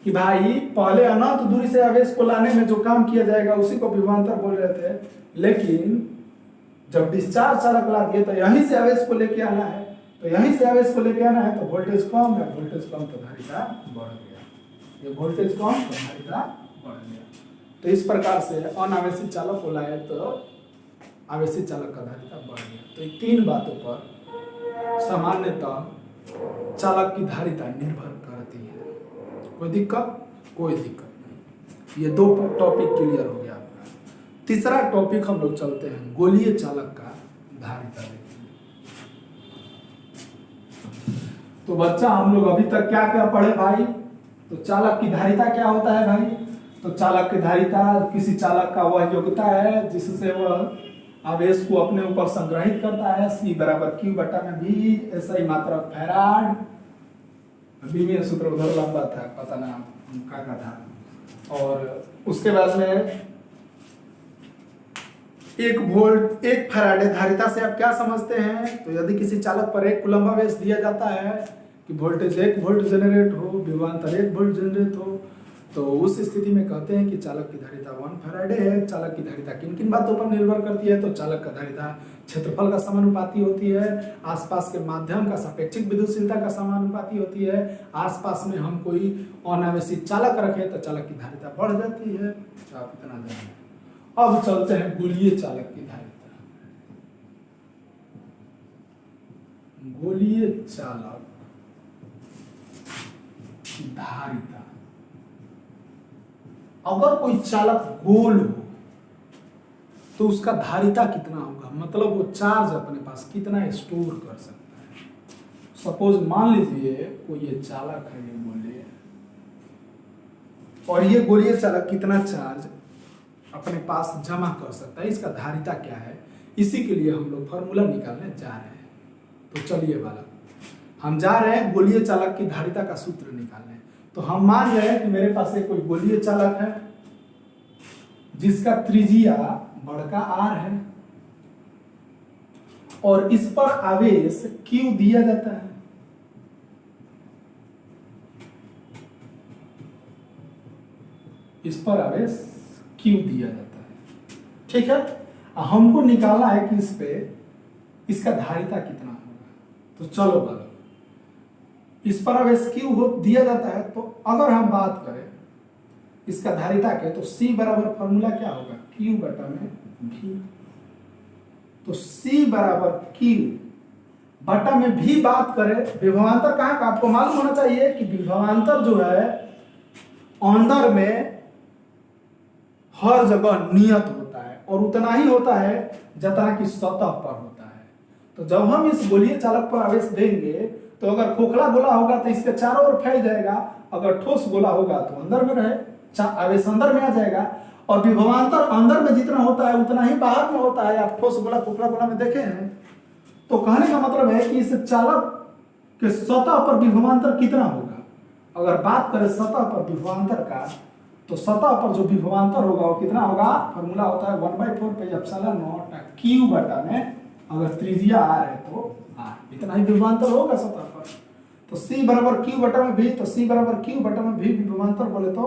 कि भाई पहले अनंत दूरी से आवेश को लाने में जो काम किया जाएगा उसी को विभवांतर बोल रहे थे, लेकिन जब डिस्चार्ज चालक ला दिए तो यहीं से आवेश को लेके आना है, तो यहीं से आवेश को लेके आना है तो वोल्टेज कम है, वोल्टेज कम तो धारिता बढ़ गया, ये वोल्टेज कम तो धारिता बढ़ गया। तो इस प्रकार से अनावेशित चालक को लाए तो आवेशित चालक का धारिता बढ़ गया। तो इन तीन बातों पर सामान्यतः चालक की धारिता निर्भर करती है। कोई दिक्कत? कोई दिक्कत नहीं। ये दो टॉपिक क्लियर हो गया आपका। तीसरा टॉपिक हम लोग चलते हैं, गोलीय चालक का धारिता देखते हैं। तो बच्चा हम लोग अभी तक क्या क्या पढ़े भाई? तो चालक की धारिता क्या होता है भाई? तो चालक की धारिता किसी चालक का वह योग्यता है जिससे वह आवेश को अपने ऊपर संग्रहित करता है। C बराबर Q बटा में V, ऐसा ही मात्रा फैराड। बी में सूत्र उधर लंबा था, पता ना का था। और उसके बाद में 1 वोल्ट 1 फैराडे धारिता से आप क्या समझते हैं? तो यदि किसी चालक पर 1 कूलम्ब आवेश दिया जाता है कि वोल्टेज 1 वोल्ट जनरेट हो, विभवांतर 1 वोल्ट जनरेट हो, तो उस स्थिति में कहते हैं कि चालक की धारिता 1 फैराडे है। चालक की धारिता किन किन बातों पर निर्भर करती है? तो चालक का धारिता क्षेत्रफल का समानुपाती होती है, आसपास के माध्यम का सापेक्षिक विद्युतशीलता का समानुपाती होती है। आसपास में हम कोई अनावेशित चालक रखें तो चालक की धारिता बढ़ जाती है। तो आप इतना जानें। अब चलते हैं गोलीय चालक की धारिता। गोलीय चालक की धारिता, अगर कोई चालक गोल हो तो उसका धारिता कितना होगा? मतलब वो चार्ज अपने पास कितना स्टोर कर सकता है। सपोज मान लीजिए कोई ये चालक है, ये गोलीय, और ये गोलीय चालक कितना चार्ज अपने पास जमा कर सकता है, इसका धारिता क्या है, इसी के लिए हम लोग फॉर्मूला निकालने जा रहे हैं। तो चलिए बालक, हम जा रहे हैं गोलीय चालक की धारिता का सूत्र निकालने। तो हम मान रहे हैं कि मेरे पास एक कोई गोलीय चालक है जिसका त्रिज्या बड़का R है और इस पर आवेश Q दिया जाता है। इस पर आवेश Q दिया जाता है, ठीक है। हमको निकालना है कि इस पे इसका धारिता कितना होगा। तो चलो बालक, इस पर आवेश Q दिया जाता है, तो अगर हम बात करें इसका धारिता के, तो C बराबर फॉर्मूला क्या होगा? Q बटा में V। तो C बराबर Q बटा में V बात करें, विभवांतर कहाँ का आपको मालूम होना चाहिए कि विभवांतर जो है अंदर में हर जगह नियत होता है और उतना ही होता है जितना कि सतह पर होता है। तो जब हम इस गोलीय चालक पर आवेश देंगे तो अगर खोखला गोला होगा तो इसके चारों ओर फैल जाएगा, अगर ठोस गोला होगा तो अंदर में रहे, आवेश अंदर में आ जाएगा। और विभवांतर अंदर में जितना होता है उतना ही बाहर में होता है। आप ठोस गोला खोखला गोला में देखे हैं। तो कहने का मतलब है कि इस चालक के सतह पर विभवांतर कितना होगा। अगर बात करें सतह पर विभवांतर का, तो सतह पर जो विभवांतर होगा वो कितना होगा? फॉर्मूला होता है 1/4 पाई एप्सिलॉन नॉट Q बटा में, अगर त्रिज्या R है तो R, इतना ही विभवांतर होगा सतह पर। तो C बराबर Q बटा में V, तो C बराबर Q बटा में V विभवांतर बोले तो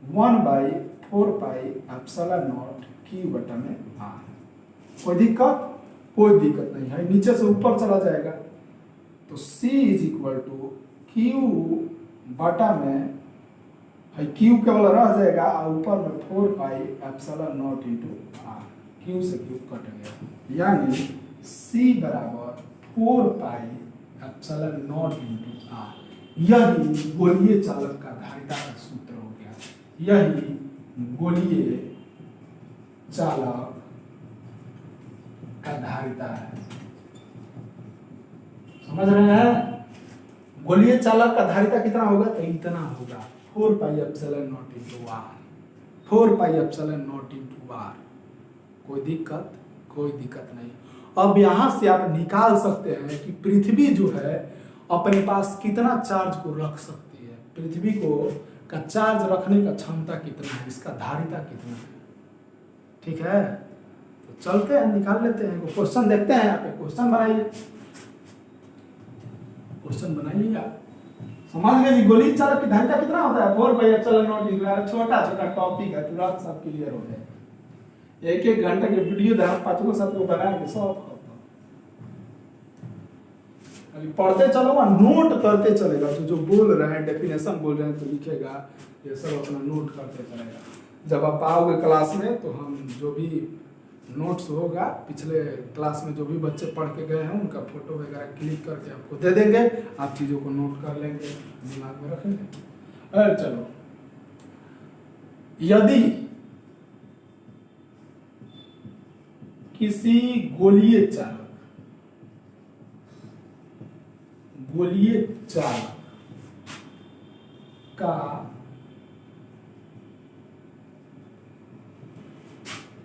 1/4 पाई एप्सिलॉन नॉट Q बटा में R। कोई दिक्कत? कोई दिक्कत नहीं है, नीचे से ऊपर चला जाएगा। तो C is equal to Q बटा में Q केवल रह जाएगा और ऊपर में 4 pi epsilon not into R। Q से Q कट गया, यानी C बराबर 4 pi epsilon not into R। यही गोलीय चालक का धारिता का सूत्र हो गया। यही गोलीय चालक का धारिता है। समझ रहे हैं? गोलीय चालक का धारिता कितना होगा? तो इतना होगा 4 pi epsilon not into R। 4 pi epsilon not into R। कोई दिक्कत? कोई दिक्कत नहीं। अब यहां से आप निकाल सकते हैं कि पृथ्वी जो है अपने पास कितना चार्ज को रख सकती है। पृथ्वी को का चार्ज रखने का क्षमता कितना है, इसका धारिता कितना है, ठीक है। तो चलते हैं, निकाल लेते हैं। क्वेश्चन देखते हैं, यहाँ पे क्वेश्चन बनाइए। क्वेश्चन बनाइए आप। समझ गए गोलीय चालक की धारिता कितना होता है? 4 pi epsilon not into R। छोटा छोटा टॉपिक है, तुरंत सब क्लियर हो जाएगा। एक एक घंटे के वीडियो ध्यान 5 7 को बनाएंगे सब खत्म। अभी पढ़ते चलो और नोट करते चलेगा। तो जो बोल रहे हैं डेफिनेशन बोल रहे हैं तो लिखेगा, ये सब अपना नोट करते चलेगा। जब आप आओगे क्लास में तो हम जो भी नोट्स होगा पिछले क्लास में जो भी बच्चे पढ़ के गए हैं उनका फोटो वगैरह क्लिक करके आपको दे देंगे। आप चीज़ों को नोट कर लेंगे, दिमाग में रखेंगे। चलो, यदि किसी गोलीय गोलीय चालक का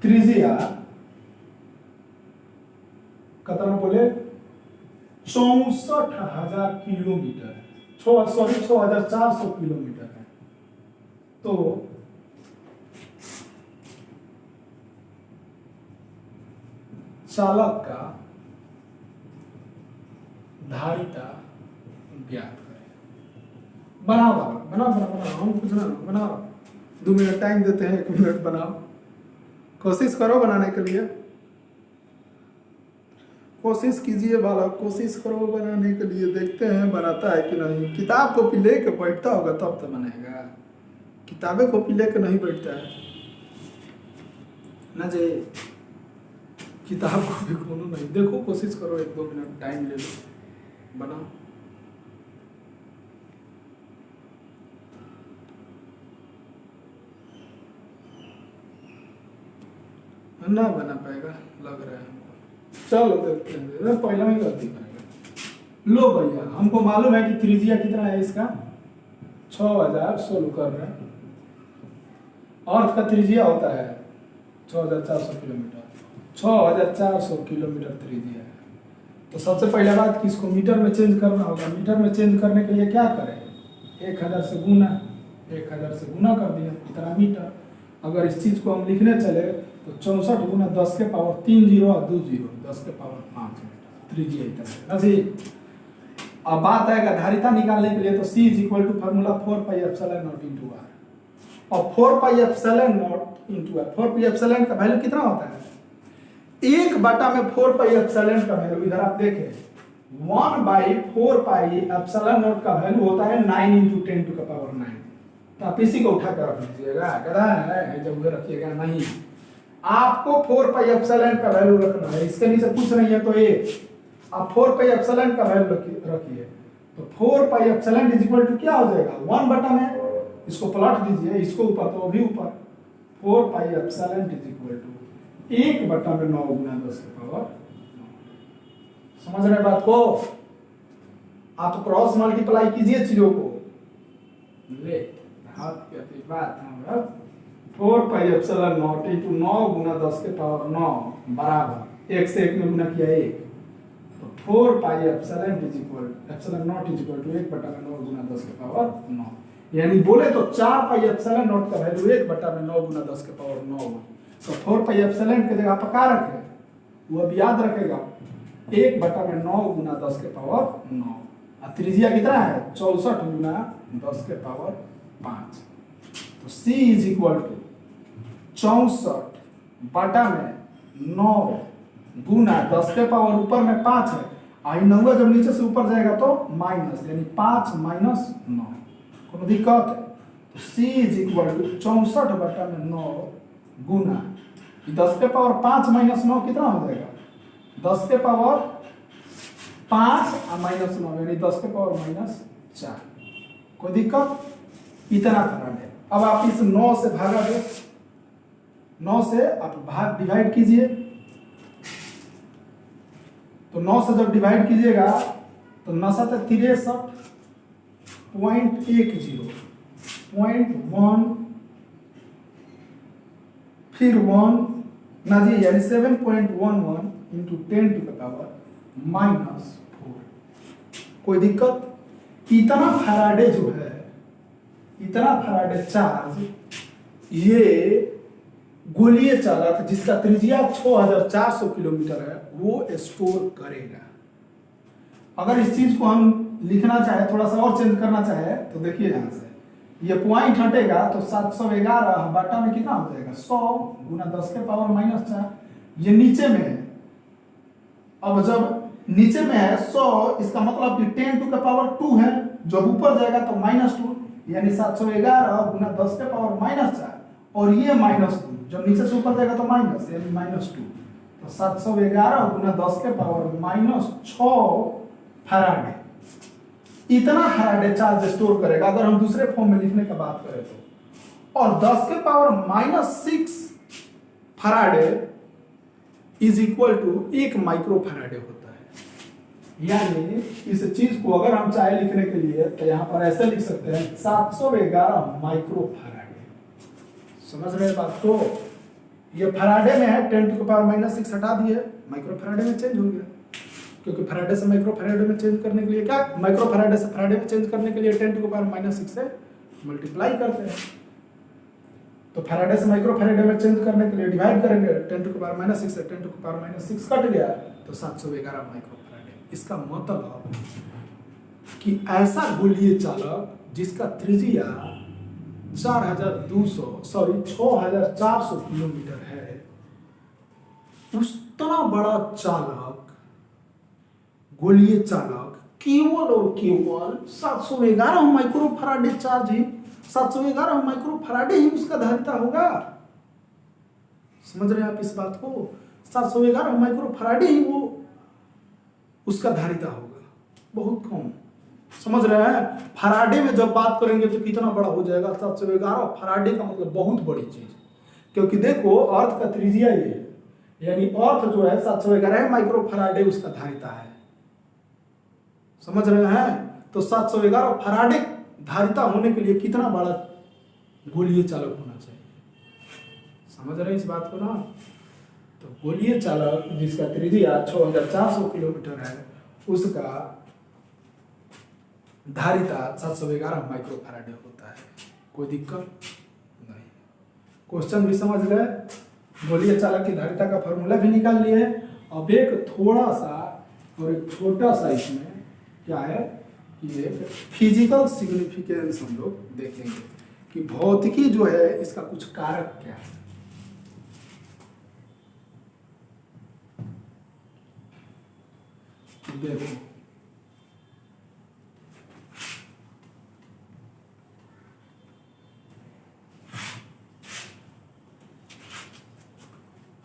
त्रिज्या कितना बोले 64,000 किलोमीटर है, 6,400 किलोमीटर है। तो चालक का धारिता ज्ञात करें। बनाओ बनाओ बनाओ बनाओ, हम कुछ ना बनाओ, 2 मिनट टाइम देते हैं, 1 मिनट बनाओ, कोशिश करो बनाने के लिए, कोशिश कीजिए बालक, कोशिश करो बनाने के लिए, देखते हैं बनाता है कि नहीं। किताब कॉपी लेके बैठता होगा तब तो बनेगा, किताबें कॉपी लेके नहीं बैठता है ना जी, किताब कॉपी खोलो नहीं। देखो कोशिश करो, 1-2 मिनट टाइम ले लो, बनाओ। ना बना पाएगा लग रहा है हमको, चलो देखते हैं, पहला ही गलती करेगा। लो भैया, हमको मालूम है कि त्रिज्या कितना है इसका, 6,000 सोल्व कर रहे हैं। अर्थ का त्रिज्या होता है 6,400 किलोमीटर, 6,400 किलोमीटर त्रिज्या है। तो सबसे पहले बात कि इसको मीटर में चेंज करना होगा। मीटर में चेंज करने के लिए क्या करें, 1,000 से गुना, 1,000 से गुना कर दिया, इतना मीटर। अगर इस चीज को हम लिखने चले तो 64 गुना 10 के पावर 3 जीरो और 2 जीरो, 10 के पावर 5 मीटर त्रिज्या इतना है। अब बात आएगा धारिता निकालने के लिए, तो C is equal to formula 4 pi epsilon not into r। और 4 pi epsilon not into r, 4 pi epsilon का वैल्यू कितना होता है, 1 बटा में 4 पाई एप्सिलॉन का वैल्यू, इधर आप देखें 1/4 पाई एप्सिलॉन नॉट का वैल्यू होता है 9 इंटू 10 टू द पावर 9। तो आप इसी को उठा कर रख लीजिएगा, गधा है जब रखिएगा नहीं, आपको 4 पाई एप्सिलॉन का वैल्यू रखना है, इसके नीचे कुछ नहीं है तो 1, आप 4 पाई एप्सिलॉन का वैल्यू रखिए। तो 4 pi epsilon is equal to क्या हो जाएगा, 1 बटा में, इसको पलट दीजिए, इसको ऊपर तो भी ऊपर, 4 pi epsilon is equal to 1 बटा में 9 गुना 10 के पावर। समझ रहे बात को, आप क्रॉस मल्टीप्लाई कीजिए चीजों को, ले हाथ की बात है, 4 पाई एप्सिलॉन नॉट इनटू 9 गुना 10 के पावर 9 बराबर 1 से 1 में गुना किया 1, तो 4 pi epsilon is equal, epsilon naught is equal to 1 बटा में 9 गुना 10 के पावर 9, यानी बोले तो 4 पाई एप्सिलॉन नॉट का वैल्यू 1 बटा में 9 गुना 10 के पावर 9। तो 4 पाई एप्सिलॉन की जगह पर क्या रखे, वो अब याद रखेगा 1 बटा में 9 गुना 10 के पावर 9, और त्रिज्या कितना है 64 गुना 10 के पावर 5। तो C इज इक्वल टू 64 बटा में 9 गुना 10 के पावर ऊपर में 5 है, आई 9 जब नीचे से ऊपर जाएगा तो माइनस, यानी 5 माइनस 9, कोई दिक्कत है। तो C इज इक्वल टू 64 बटा में 9 गुना 10 के पावर 5 माइनस 9 कितना हो जाएगा, 10 के पावर 5 और माइनस 9, यानी 10 के पावर माइनस 4। कोई दिक्कत, इतना फराड है। अब आप इस 9 से भागा दो, 9 से आप भाग डिवाइड कीजिए, तो 9 से जब डिवाइड कीजिएगा तो 9 7 63.10 0.1 फिर 1 ना जी, यानी 7.11 इंटू 10 टू द पावर -4। कोई दिक्कत, इतना फैराडे जो है, इतना फैराडे चार्ज ये गोलीय चालक जिसका त्रिज्या 6,400 किलोमीटर है वो स्टोर करेगा। अगर इस चीज को हम लिखना चाहे, थोड़ा सा और चेंज करना चाहे, तो देखिए यहां से ये पॉइंट हटेगा तो 711 बटा में कितना हो जाएगा 100 गुना 10 के पावर -4, ये नीचे में है। अब जब नीचे में है 100, इसका मतलब कि 10 टू का पावर 2 है, जब ऊपर जाएगा तो -2, यानी 711 गुना 10 के पावर -4, और ये -2 जब नीचे से ऊपर जाएगा तो माइनस, यानी -2, तो 711 गुना 10 के पावर -6 फैराडे, इतना फैराडे चार्ज स्टोर करेगा अगर हम दूसरे फॉर्म में लिखने की बात करें तो। और 10 के power -6 faraday is equal to 1 micro faraday होता है। यानी इस चीज को अगर हम चाहे लिखने के लिए तो यहाँ पर ऐसे लिख सकते हैं 711 माइक्रो फराडे। समझ रहे हैं बात को? ये फराडे में है, 10⁻⁻6 हटा दिए, माइक्रो फराडे में चेंज हो गया, क्योंकि फराडे से माइक्रो फराडे में चेंज करने के लिए क्या, माइक्रो फराडे से फराडे में चेंज करने के लिए 10⁻⁻6 से मल्टीप्लाई करते हैं। तो फराडे से माइक्रो फराडे में चेंज करने के लिए डिवाइड करेंगे, 10⁻⁻6 से 10⁻⁻6 कट गया तो 711 माइक्रो फराडे। इसका मतलब कि ऐसा गोलीय चालक जिसका त्रिज्या 6400 किलोमीटर है, उतना बड़ा चालक, गोलीय चालक केवल और केवल 711 माइक्रो फराडे चार्ज ही, 711 माइक्रो फराडे ही उसका धारिता होगा। समझ रहे हैं आप इस बात को? 711 माइक्रो फराडे ही वो उसका धारिता होगा, बहुत कम। समझ रहे हैं? फराडे में जब बात करेंगे तो कितना बड़ा हो जाएगा 711 फराडे का मतलब बहुत बड़ी चीज, क्योंकि देखो अर्थ का त्रिज्या ये है, यानी अर्थ जो है 711 माइक्रो फराडे उसका धारिता है। समझ रहे हैं? तो 711 फराडे धारिता होने के लिए कितना बड़ा गोलीय चालक होना चाहिए। समझ रहे हैं इस बात को ना? तो गोलीय चालक जिसका त्रिज्या 6400 किलोमीटर है, उसका धारिता 711 माइक्रो फराडे होता है। कोई दिक्कत नहीं। क्वेश्चन भी समझ गए, गोलीय चालक की धारिता का फॉर्मूला भी निकाल लिए। अब एक थोड़ा सा और एक छोटा सा इसमें क्या है, ये फिजिकल सिग्निफिकेंस हम लोग देखेंगे कि भौतिकी जो है इसका कुछ कारक क्या है। देखो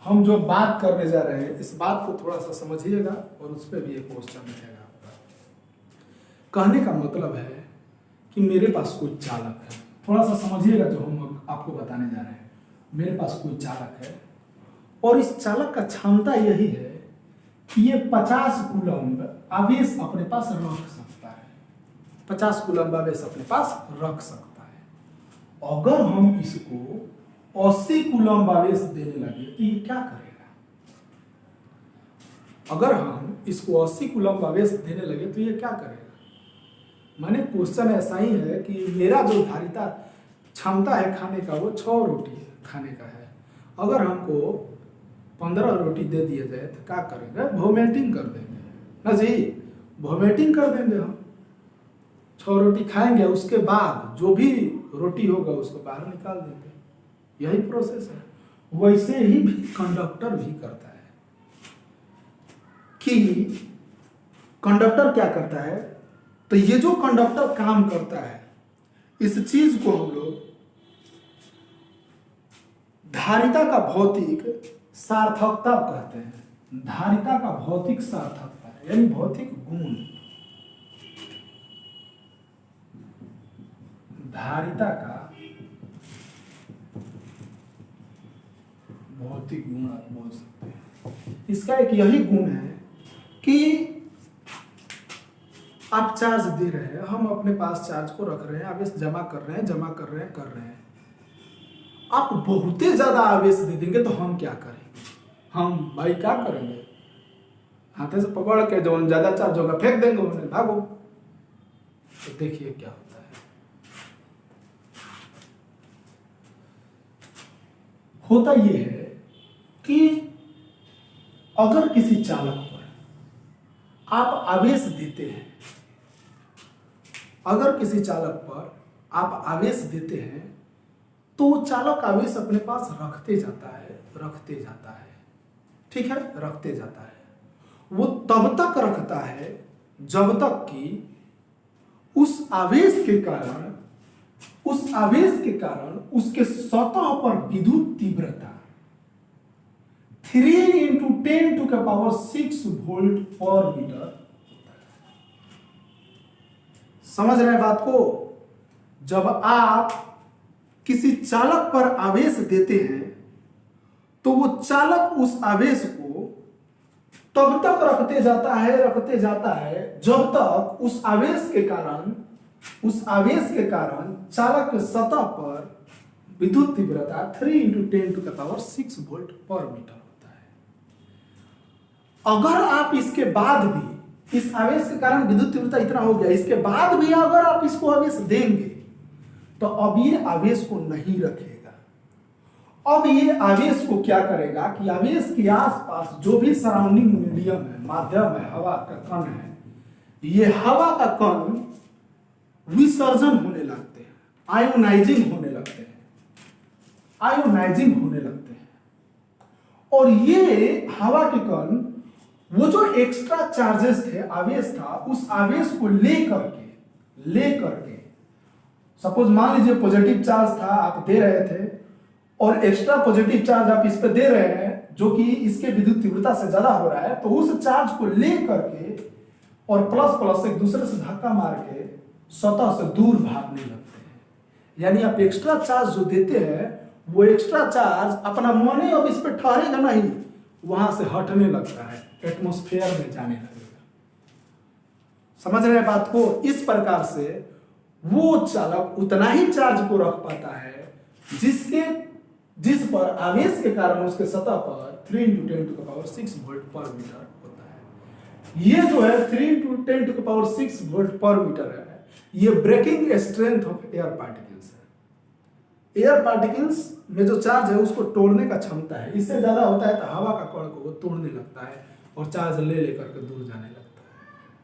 हम जो बात करने जा रहे हैं इस बात को थोड़ा सा समझिएगा और उस पर भी एक क्वेश्चन रहेगा आपका। कहने का मतलब है कि मेरे पास कोई चालक है, थोड़ा सा समझिएगा जो हम आपको बताने जा रहे हैं। मेरे पास कोई चालक है और इस चालक का क्षमता यही है कि ये 50 कूलम्ब आवेश अपने पास रख सकता है, 50 कूलम्ब आवेश अपने पास रख सकता है। अगर हम इसको 80 कूलम्ब आवेश देने लगे तो ये क्या करेगा? अगर हम इसको 80 कूलम्ब आवेश देने लगे तो ये क्या करेगा? माने क्वेश्चन ऐसा ही है कि मेरा जो धारिता क्षमता है खाने का वो 6 रोटी खाने का है। अगर हमको 15 रोटी दे दिया जाए तो क्या करेंगे? वोमिटिंग कर देंगे ना जी, वोमिटिंग कर देंगे हम। 6 रोटी खाएंगे, उसके बाद जो भी रोटी होगा उसको बाहर निकाल देंगे। यही प्रोसेस है। वैसे ही भी कंडक्टर भी करता है कि कंडक्टर क्या करता है, तो ये जो कंडक्टर काम करता है इस चीज को हम लोग धारिता का भौतिक सार्थकता कहते हैं। धारिता का भौतिक सार्थकता यानी भौतिक गुण, धारिता का भौतिक गुण आप बोल सकते हैं। इसका एक यही गुण है कि आप चार्ज दे रहे हैं, हम अपने पास चार्ज को रख रहे हैं, आवेश जमा कर रहे हैं, कर रहे हैं। आप बहुत ज्यादा आवेश दे देंगे तो हम क्या करेंगे? हम भाई क्या करेंगे? हाथे से पकड़ के जो ज्यादा चार्ज होगा फेंक देंगे उन्हें, भागो। तो देखिए क्या होता है। होता यह है कि अगर किसी चालक पर आप आवेश देते हैं, अगर किसी चालक पर आप आवेश देते हैं तो चालक आवेश अपने पास रखते जाता है, ठीक है, रखते जाता है। वो तब तक रखता है जब तक कि उस आवेश के कारण उसके सतह पर विद्युत तीव्रता 3 × 10⁶ वोल्ट पर मीटर। समझ रहे हैं बात को? जब आप किसी चालक पर आवेश देते हैं तो वो चालक उस आवेश को तब तक रखते जाता है जब तक उस आवेश के कारण चालक के सतह पर विद्युत तीव्रता 3 × 10⁶ वोल्ट पर मीटर होता है। अगर आप इसके बाद भी, इस आवेश के कारण विद्युत तीव्रता इतना हो गया, इसके बाद भी अगर आप इसको आवेश देंगे तो अब ये आवेश को नहीं रखेगा। अब ये आवेश को क्या करेगा कि आवेश के आसपास जो भी सराउंडिंग मीडियम है, माध्यम है, हवा का कण है, ये हवा का कण विसर्जन होने लगते हैं, आयोनाइजिंग होने लगते हैं। और ये हवा के कण वो जो एक्स्ट्रा चार्जेस थे, आवेश था, उस आवेश को लेकर के सपोज मान लीजिए पॉजिटिव चार्ज था, आप दे रहे थे, और एक्स्ट्रा पॉजिटिव चार्ज आप इस पे दे रहे हैं जो कि इसके विद्युत तीव्रता से ज्यादा हो रहा है, तो उस चार्ज को लेकर के और प्लस प्लस एक दूसरे से धक्का मार के सतह से दूर भागने लगते हैं। यानी आप एक्स्ट्रा चार्ज जो देते हैं, वो एक्स्ट्रा चार्ज अपना मन अब इस पे ठहरेगा नहीं, वहां से हटने लगता है, एटमॉस्फेयर में जाने लगेगा। समझ रहे हैं बात को? इस प्रकार से वो चालक उतना ही चार्ज को रख पाता है जिस पर आवेश के कारण उसके सतह पर 3 × 10⁶ वोल्ट पर मीटर होता है। ये जो है 3 × 10⁶ वोल्ट पर मीटर है, ये breaking strength of air particles है। एयर पार्टिकल्स में जो चार्ज है उसको तोड़ने का क्षमता है, इससे ज्यादा होता है तो हवा का कण को वो तोड़ने लगता है और चार्ज ले लेकर के दूर जाने लगता है।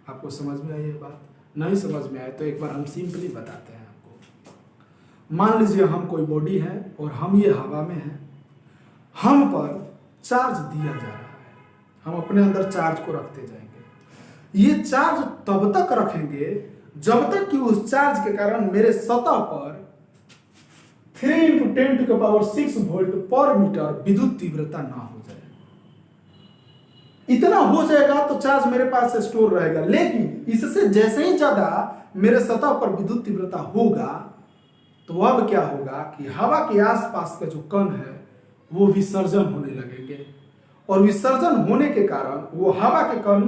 आपको समझ में आई ये बात? नहीं समझ में आए तो एक बार हम सिंपली बताते हैं आपको। मान लीजिए हम कोई बॉडी है और हम ये हवा में हैं, हम पर चार्ज दिया जा रहा है, हम अपने अंदर चार्ज को रखते जाएंगे। ये चार्ज तब तक रखेंगे जब तक कि उस चार्ज के कारण मेरे सतह पर 3 × 10⁶ वोल्ट पर मीटर विद्युत तीव्रता ना हो जाए। इतना हो जाएगा तो चार्ज मेरे पास स्टोर रहेगा, लेकिन इससे जैसे ही ज्यादा मेरे सतह पर विद्युत तीव्रता होगा तो अब क्या होगा कि हवा के आसपास का जो कण है वो विसर्जन होने लगेंगे, और विसर्जन होने के कारण वो हवा के कण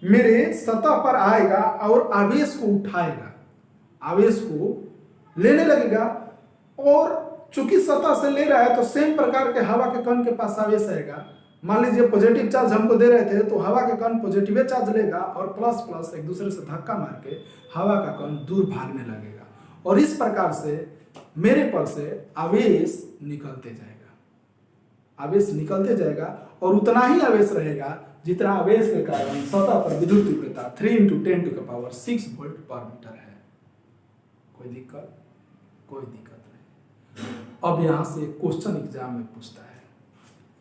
मेरे सतह पर आएगा और आवेश को उठाएगा, आवेश को लेने लगेगा। और चूंकि सतह से ले रहा है तो सेम प्रकार के हवा के कण के पास आवेश आएगा। मान लीजिए पॉजिटिव चार्ज हमको दे रहे थे तो हवा के कण पॉजिटिव चार्ज लेगा और प्लस प्लस एक दूसरे से धक्का मार के हवा का कण दूर भागने लगेगा, और इस प्रकार से मेरे पर से आवेश निकलते जाएगा और उतना ही आवेश रहेगा जितना आवेश के कारण सतह पर विद्युत तीव्रता 3 × 10⁶ वोल्ट पर मीटर है। कोई दिक्कत नहीं। अब यहां से एक क्वेश्चन एग्जाम में पूछता है,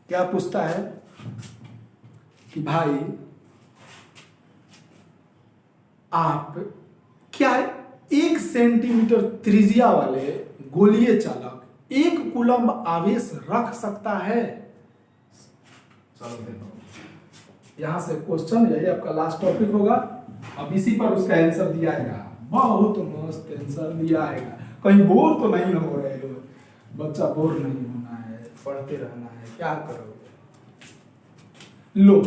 क्या पूछता है कि भाई आप क्या 1 सेंटीमीटर त्रिज्या वाले गोलीय चालक 1 कूलम्ब आवेश रख सकता है? चलो देखो, यहां से क्वेश्चन, यही आपका लास्ट टॉपिक होगा। अब इसी पर उसका आंसर दिया आएगा, बहुत मस्त आंसर दिया आएगा। कहीं बोर तो नहीं हो रहे हो? बच्चा बोर नहीं होना है, पढ़ते रहना है, क्या करोगे? लो,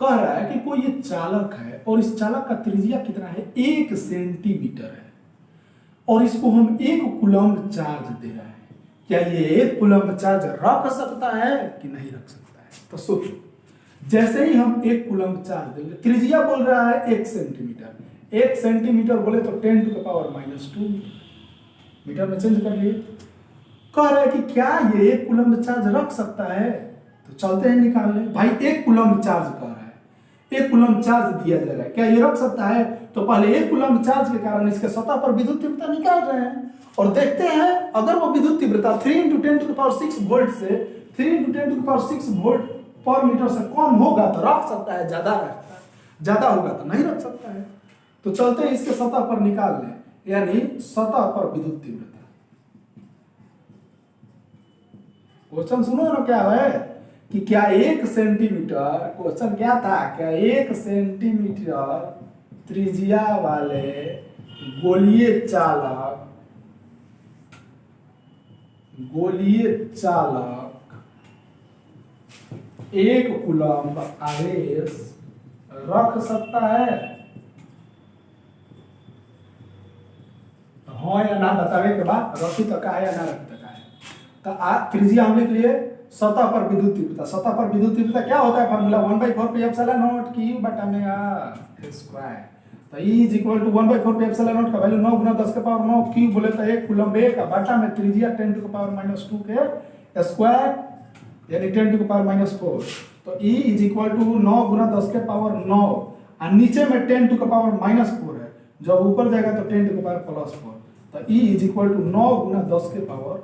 कह रहा है कि कोई ये चालक है और इस चालक का त्रिज्या कितना है? 1 सेंटीमीटर है, और इसको हम 1 कूलम्ब चार्ज दे रहे हैं। क्या ये 1 कूलम्ब चार्ज रख सकता है कि नहीं रख सकता है? तो सोचो, जैसे ही हम 1 कूलम्ब चार्ज देंगे, त्रिज्या बोल रहा है 1 सेंटीमीटर, 1 सेंटीमीटर बोले तो 10⁻², मीटर में चेंज कर लिए। कह रहा है कि क्या ये 1 कूलम्ब चार्ज रख सकता है? तो चलते हैं निकालने। भाई 1 कूलम्ब चार्ज कह रहा है, 1 कूलम्ब चार्ज दिया जा रहा है, क्या ये रख सकता है? तो पहले 1 कूलम्ब चार्ज के कारण इसके सतह पर विद्युत तीव्रता निकाल रहे हैं और देखते हैं अगर वो विद्युत तीव्रता 3 × 10⁶ वोल्ट से 3 × 10⁶ वोल्ट पर मीटर से कम होगा तो रख सकता है, ज्यादा होगा तो नहीं रख सकता है। तो चलते हैं इसके सतह पर निकाल लें, यानी सतह पर विद्युत तीव्रता। क्वेश्चन सुनो ना, क्या है कि क्या 1 सेंटीमीटर, क्वेश्चन क्या था, क्या 1 सेंटीमीटर त्रिज्या वाले गोलीय चालक 1 कूलम्ब आवेश रख सकता है? हाँ या ना बतावे के बाद रखी तक है या ना रखी तक है। तो त्रिज्या हम लिख लिए सतह पर विद्युत तीव्रता। सतह पर विद्युत तीव्रता क्या होता है formula 1/4 pi epsilon naught Q बटा में आर स्क्वायर। तो E is equal to 1/4 pi epsilon naught का वैल्यू 9 गुना 10 के पावर 9 क्यू बोले तो 1 कूलम का बटा में त्रिज्या 10 टू द पावर -2 के स्क्वायर यानी 10 टू द पावर -4। तो E इज इक्वल टू 9 गुना 10 के पावर 9 और नीचे में 10 टू द पावर -4 है, जब ऊपर जाएगा तो 10 टू द पावर +4। तो E इज इक्वल टू 9 गुना 10 के पावर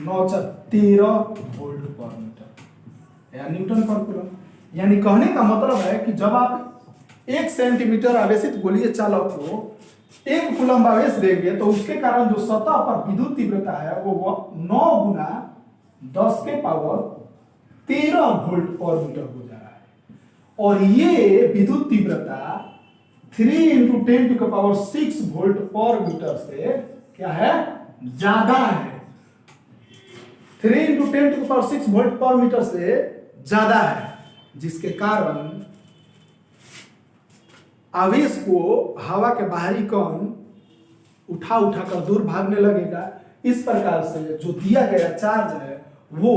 9 × 13 वोल्ट पर मीटर या न्यूटन पर कूलम। यानी कहने का मतलब है कि जब आप 1 सेंटीमीटर आवेशित गोलीय चालक को 1 कूलम आवेश देंगे तो उसके कारण जो सतह पर विद्युत तीव्रता है वो 9 गुना 10 के पावर 13 वोल्ट पर मीटर हो जा रहा है। और ये विद्युत तीव्रता 3 × 10 टू द पावर 6 वोल्ट पर मीटर से क्या है? ज्यादा है। 3 × 10 टू द पावर 6 वोल्ट पर मीटर से ज्यादा है, जिसके कारण आवेश को हवा के बाहरी कण उठा कर दूर भागने लगेगा। इस प्रकार से जो दिया गया चार्ज है वो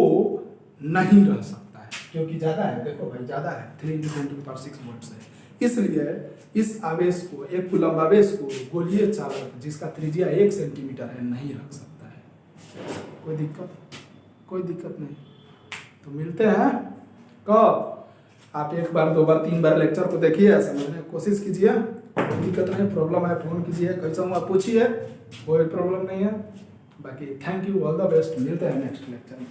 नहीं रह सकता है, क्योंकि ज्यादा है। देखो भाई ज्यादा है 3 × 10 टू द पावर 6 वोल्ट से। इसलिए इस आवेश को 1 कूलम आवेश को गोलीय चालक जिसका त्रिज्या 1 सेंटीमीटर है नहीं रख सकता है। कोई दिक्कत? कोई दिक्कत नहीं। तो मिलते हैं कब? आप 1 बार 2 बार 3 बार लेक्चर को देखिए, समझने की कोशिश कीजिए। कोई दिक्कत नहीं, प्रॉब्लम है फोन कीजिए, कैसा हुआ पूछिए, कोई प्रॉब्लम नहीं है। बाकी thank you, all the best. मिलते हैं नेक्स्ट लेक्चर में।